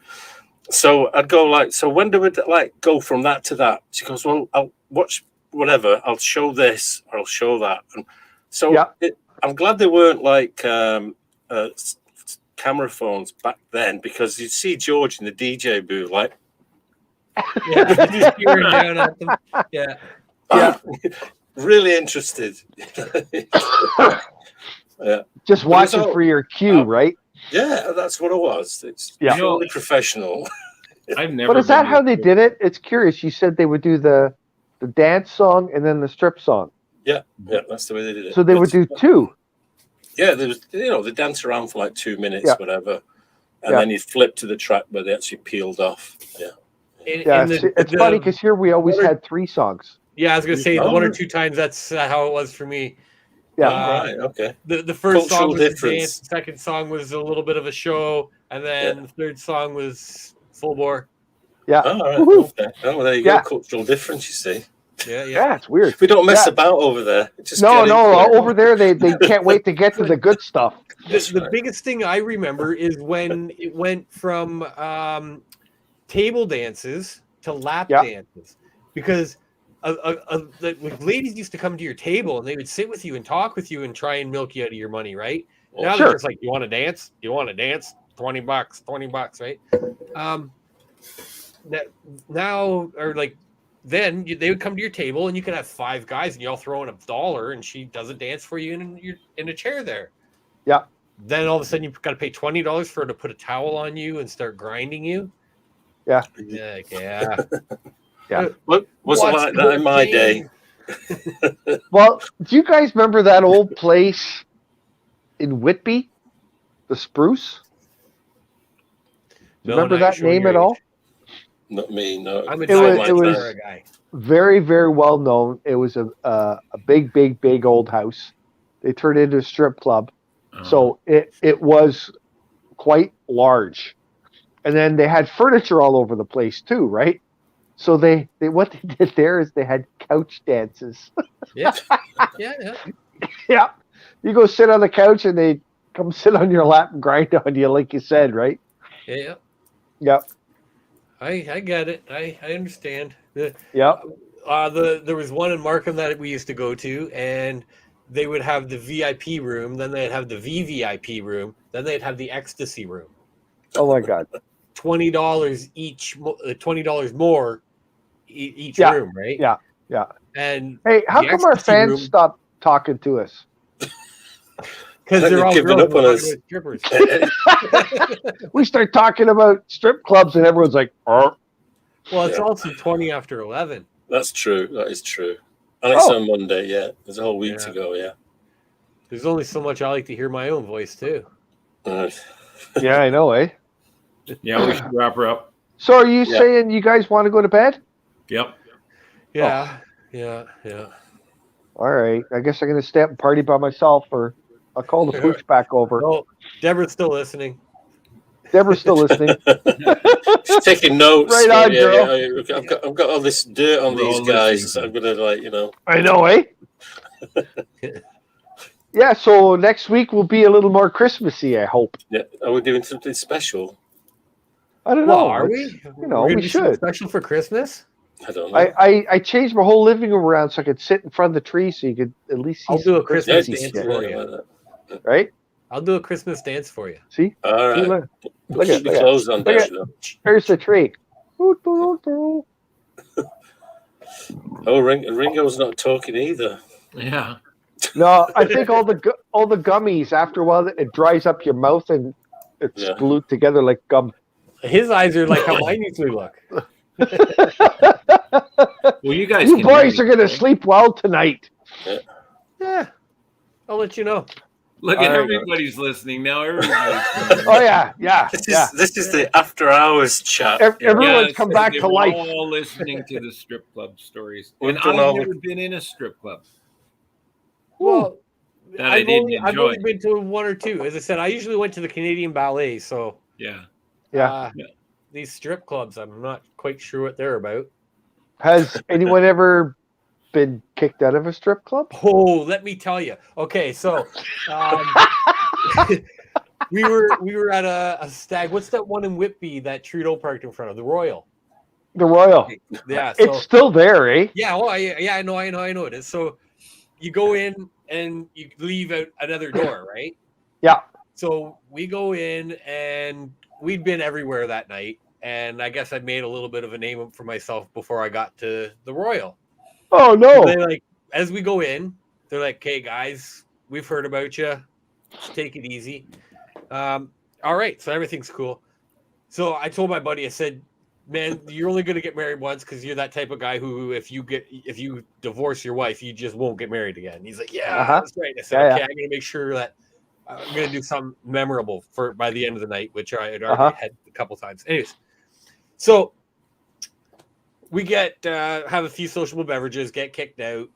D: So I'd go like, so when do we like go from that to that? She goes, well, I'll watch whatever. I'll show this or I'll show that. And so I'm glad they weren't like camera phones back then, because you'd see George in the DJ booth like,
A: just peering down at them.
B: Yeah.
D: Really interested.
B: Just watching for your cue, right?
D: Yeah, that's what it was. It's totally professional.
C: I've never.
B: But is that how they did it? It's curious. You said they would do the dance song and then the strip song.
D: Yeah, that's the way they did it.
B: So they would do two.
D: Yeah, there was, they dance around for like 2 minutes, whatever, and then you flip to the track where they actually peeled off. Yeah.
B: It's funny because here we always had 3 songs.
A: Yeah, I was gonna say the 1 or 2 times that's how it was for me.
B: Yeah.
D: Right. Okay.
A: The first
D: Cultural
A: song was
D: difference.
A: a dance, the second song was a little bit of a show, and then the third song was full bore.
B: Yeah.
D: Oh, all right. Okay. Oh, well, there you go. Cultural difference, you see.
B: Yeah, it's weird.
D: We don't mess about over there. Just
B: no. Over there, they can't wait to get to the good stuff.
A: The biggest thing I remember is when it went from table dances to lap dances, because ladies used to come to your table and they would sit with you and talk with you and try and milk you out of your money, right? Now they're just like, you want to dance? You want to dance? $20, $20, right? Now, or like, then they would come to your table and you could have 5 guys and you all throw in $1 and she does a dance for you and you're in a chair there.
B: Yeah.
A: Then all of a sudden you've got to pay $20 for her to put a towel on you and start grinding you.
B: Yeah.
A: Yeah.
D: What wasn't like that in my day?
B: Well, do you guys remember that old place in Whitby, the Spruce? Do you remember that name at all?
D: Not me, no.
B: It was a guy. Very, very well known. It was a big, big, big old house. They turned it into a strip club. So it was quite large. And then they had furniture all over the place too, right? So they what they did there is they had couch dances.
A: Yeah.
B: Yeah. You go sit on the couch and they come sit on your lap and grind on you, like you said, right?
A: Yeah.
B: Yep.
A: I get it. I understand.
B: Yep.
A: There was one in Markham that we used to go to, and they would have the VIP room, then they'd have the VVIP room, then they'd have the ecstasy room.
B: Oh my God.
A: $20 each, $20 more each room, right?
B: Yeah. Yeah.
A: And
B: hey, how come our fans stopped talking to us?
A: Because they're all
D: giving up on us.
A: Strippers.
B: We start talking about strip clubs and everyone's like, oh.
A: Well, it's also 20 after 11.
D: That's true. That is true. And it's on Monday, There's a whole week to go,
A: There's only so much I like to hear my own voice, too.
B: Yeah, I know, eh?
C: Yeah, we should wrap her up.
B: So are you saying you guys want to go to bed?
C: Yep.
A: Yeah.
B: All right. I guess I'm going to stay up and party by myself, or I'll call the pooch back over.
A: Oh, Deborah's still listening.
B: She's
D: taking notes.
B: Right on, girl.
D: I've got all this dirt on these guys. I'm going to,
B: I know, eh? Yeah, so next week will be a little more Christmassy, I hope.
D: Yeah. Are we doing something special?
B: I don't know.
A: Well, are we?
B: We should.
A: Special for Christmas?
D: I don't know.
B: I changed my whole living room around so I could sit in front of the tree so you could at least see.
A: I'll do a Christmas dance
D: for
A: you.
B: Right?
A: I'll do a Christmas dance for you.
B: See?
D: All right.
B: Look at
D: the clothes on there.
B: Here's the tree.
D: Ringo's not talking either.
C: Yeah.
B: No, I think all the gummies, after a while, it dries up your mouth and it's glued together like gum.
A: His eyes are like how mine usually look.
C: Well, you
B: boys are going to sleep well tonight.
A: Yeah. I'll let you know.
C: Look at everybody's listening now. Everybody's
B: Oh yeah.
D: This is the after hours chat.
B: Everyone's come back to life.
C: All listening to the strip club stories, and I've never been in a strip club.
A: Well,
C: I've
A: only been to 1 or 2. As I said, I usually went to the Canadian Ballet. So
B: yeah.
A: These strip clubs, I'm not quite sure what they're about.
B: Has anyone ever been kicked out of a strip club?
A: Oh, let me tell you. Okay, so we were at a stag. What's that one in Whitby that Trudeau parked in front of? The Royal.
B: The Royal.
A: Yeah, so,
B: it's still there, eh?
A: Yeah. Oh, I know it is. So you go in and you leave out another door, right?
B: Yeah.
A: So we go in and we'd been everywhere that night, and I guess I made a little bit of a name for myself before I got to the Royal.
B: Oh no!
A: So they like, as we go in, they're like, "Okay, guys, we've heard about you. Just take it easy." All right, so everything's cool. So I told my buddy, I said, "Man, you're only going to get married once because you're that type of guy who, if you divorce your wife, you just won't get married again." He's like, "Yeah, that's right." I said, "Okay, I'm going to make sure that I'm going to do something memorable for by the end of the night," which I had already had a couple times. Anyways, so we get have a few sociable beverages, get kicked out,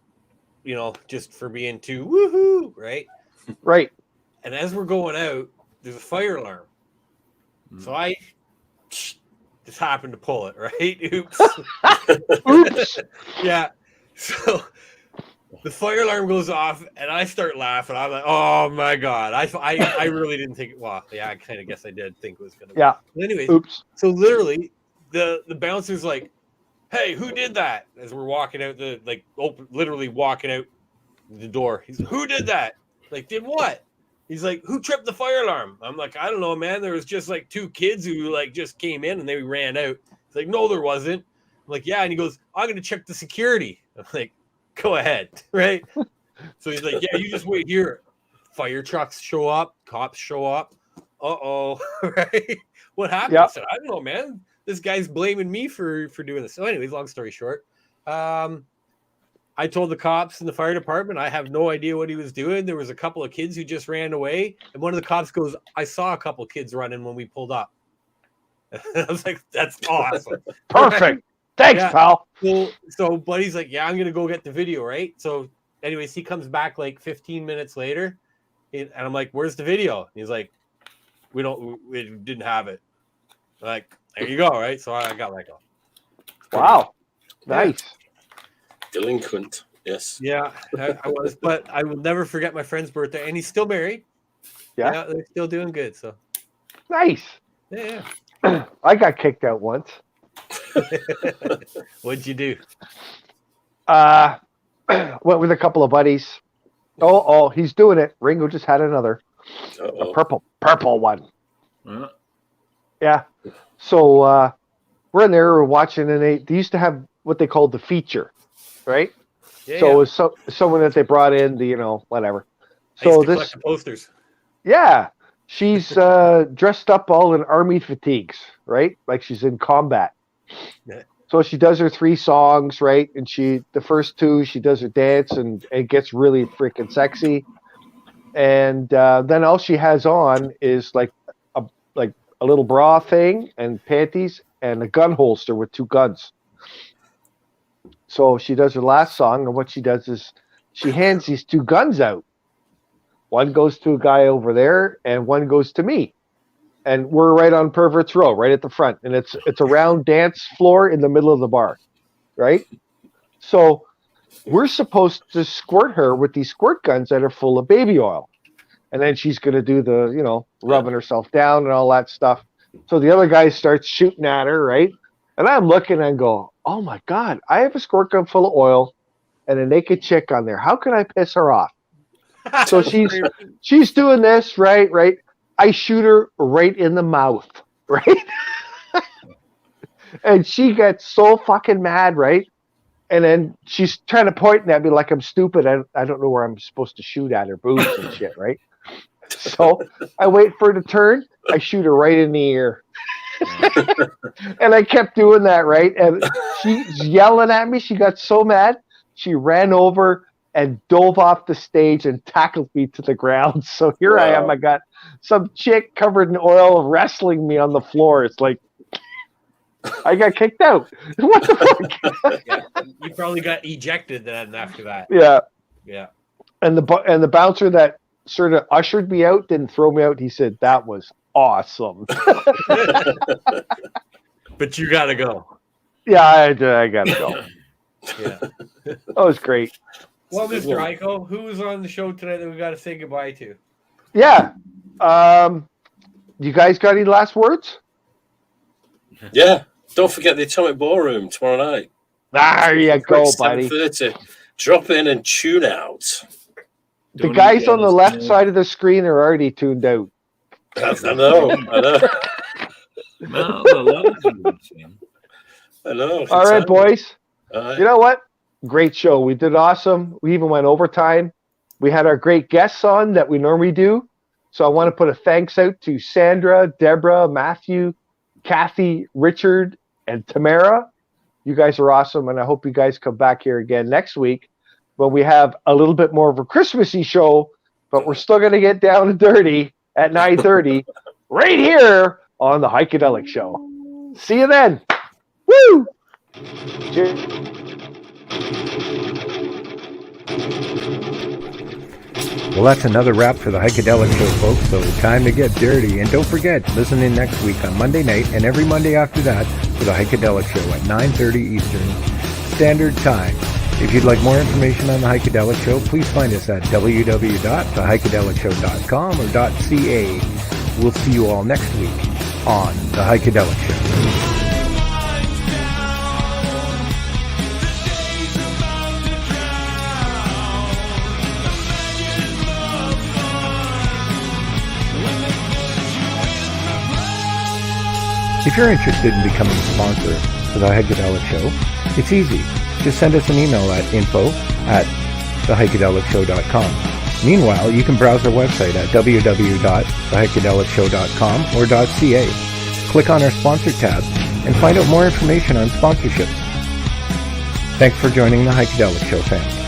A: just for being too woohoo, right?
B: Right.
A: And as we're going out, there's a fire alarm. So I just happened to pull it, right? Oops.
B: Oops.
A: Yeah. So the fire alarm goes off, and I start laughing. I'm like, "Oh my god!" I really didn't think. Well, yeah, I kind of guess I did think it was gonna.
B: Yeah.
A: But anyways,
B: oops.
A: So literally, the bouncer's like, "Hey, who did that?" As we're walking out literally walking out the door. He's like, "Who did that?" Like, did what? He's like, "Who tripped the fire alarm?" I'm like, "I don't know, man. There was just like two kids who just came in and they ran out." He's like, "No, there wasn't." I'm like, "Yeah." And he goes, "I'm going to check the security." I'm like, "Go ahead." Right. So he's like, "Yeah, you just wait here." Fire trucks show up. Cops show up. Uh-oh. Right. What happened?
B: Yep.
A: I said, "I don't know, man. This guy's blaming me for doing this." So anyways, long story short, I told the cops in the fire department I have no idea what he was doing. There was a couple of kids who just ran away. And one of the cops goes, "I saw a couple of kids running when we pulled up." I was like, "That's awesome."
B: Perfect. Thanks, pal.
A: So Buddy's like, "Yeah, I'm going to go get the video." Right. So anyways, he comes back like 15 minutes later. And I'm like, "Where's the video?" And he's like, we didn't have it." I'm like, "There you go." Right. So I got let go.
B: Wow. Nice.
D: Delinquent, yes.
A: Yeah, I was, but I will never forget my friend's birthday, and he's still married.
B: Yeah,
A: they're still doing good. So
B: nice.
A: Yeah.
B: I got kicked out once.
A: What'd you do?
B: Went with a couple of buddies. Oh, he's doing it. Ringo just had another.
D: Uh-oh.
B: A purple one. Yeah. So we're in there, we're watching, and they used to have what they called the feature. Right,
A: Yeah,
B: so it was someone that they brought in, whatever. So
A: collect the posters.
B: Yeah, she's dressed up all in army fatigues, right? Like she's in combat.
A: Yeah.
B: So she does her 3 songs, right? And the first 2, she does her dance, and it gets really freaking sexy. And then all she has on is like a little bra thing and panties and a gun holster with 2 guns. So she does her last song, and what she does is she hands these 2 guns out. One goes to a guy over there, and one goes to me. And we're right on Pervert's Row, right at the front. And it's a round dance floor in the middle of the bar, right? So we're supposed to squirt her with these squirt guns that are full of baby oil. And then she's going to do the, rubbing herself down and all that stuff. So the other guy starts shooting at her, right? And I'm looking and go, "Oh my God, I have a squirt gun full of oil and a naked chick on there. How can I piss her off?" So she's doing this, right? I shoot her right in the mouth, right? And she gets so fucking mad, right? And then she's trying to point at me like I'm stupid. I don't know where I'm supposed to shoot at her boobs and shit, right? So I wait for her to turn. I shoot her right in the ear. And I kept doing that, right? And she's yelling at me. She got so mad. She ran over and dove off the stage and tackled me to the ground. So here I am. I got some chick covered in oil wrestling me on the floor. It's like, I got kicked out. What the fuck?
A: Yeah, you probably got ejected then after that.
B: Yeah. And the bouncer that sort of ushered me out didn't throw me out. He said, "That was awesome."
A: But you gotta go.
B: Yeah, I gotta go.
A: Yeah.
B: That was great.
A: Well, Mr. Heiko, who was on the show tonight that we got to say goodbye to?
B: Yeah. You guys got any last words?
D: Yeah. Don't forget the Atomic Ballroom tomorrow night.
B: There you go, buddy.
D: 7:30. Drop in and tune out.
B: The guys on the left side of the screen are already tuned out.
D: I know. I know.
B: All right, boys. You know what? Great show. We did awesome. We even went overtime. We had our great guests on that we normally do. So I want to put a thanks out to Sandra, Deborah, Matthew, Kathy, Richard, and Tamara. You guys are awesome, and I hope you guys come back here again next week when we have a little bit more of a Christmassy show, but we're still going to get down and dirty at 9:30 right here on the Heikadelic Show. See you then. Woo! Cheers.
E: Well, that's another wrap for the Heikadelic Show, folks, so time to get dirty. And don't forget, listen in next week on Monday night and every Monday after that for the Heikadelic Show at 9:30 Eastern Standard Time. If you'd like more information on the Heikadelic Show, please find us at www.theheikedelicshow.com or .ca. We'll see you all next week on the Heikadelic Show. If you're interested in becoming a sponsor for the Heikadelic Show, it's easy. Just send us an email at info@theheikedelicshow.com. Meanwhile, you can browse our website at www.theheikedelicshow.com or .ca. Click on our sponsor tab and find out more information on sponsorships. Thanks for joining the Heikadelic Show, fans.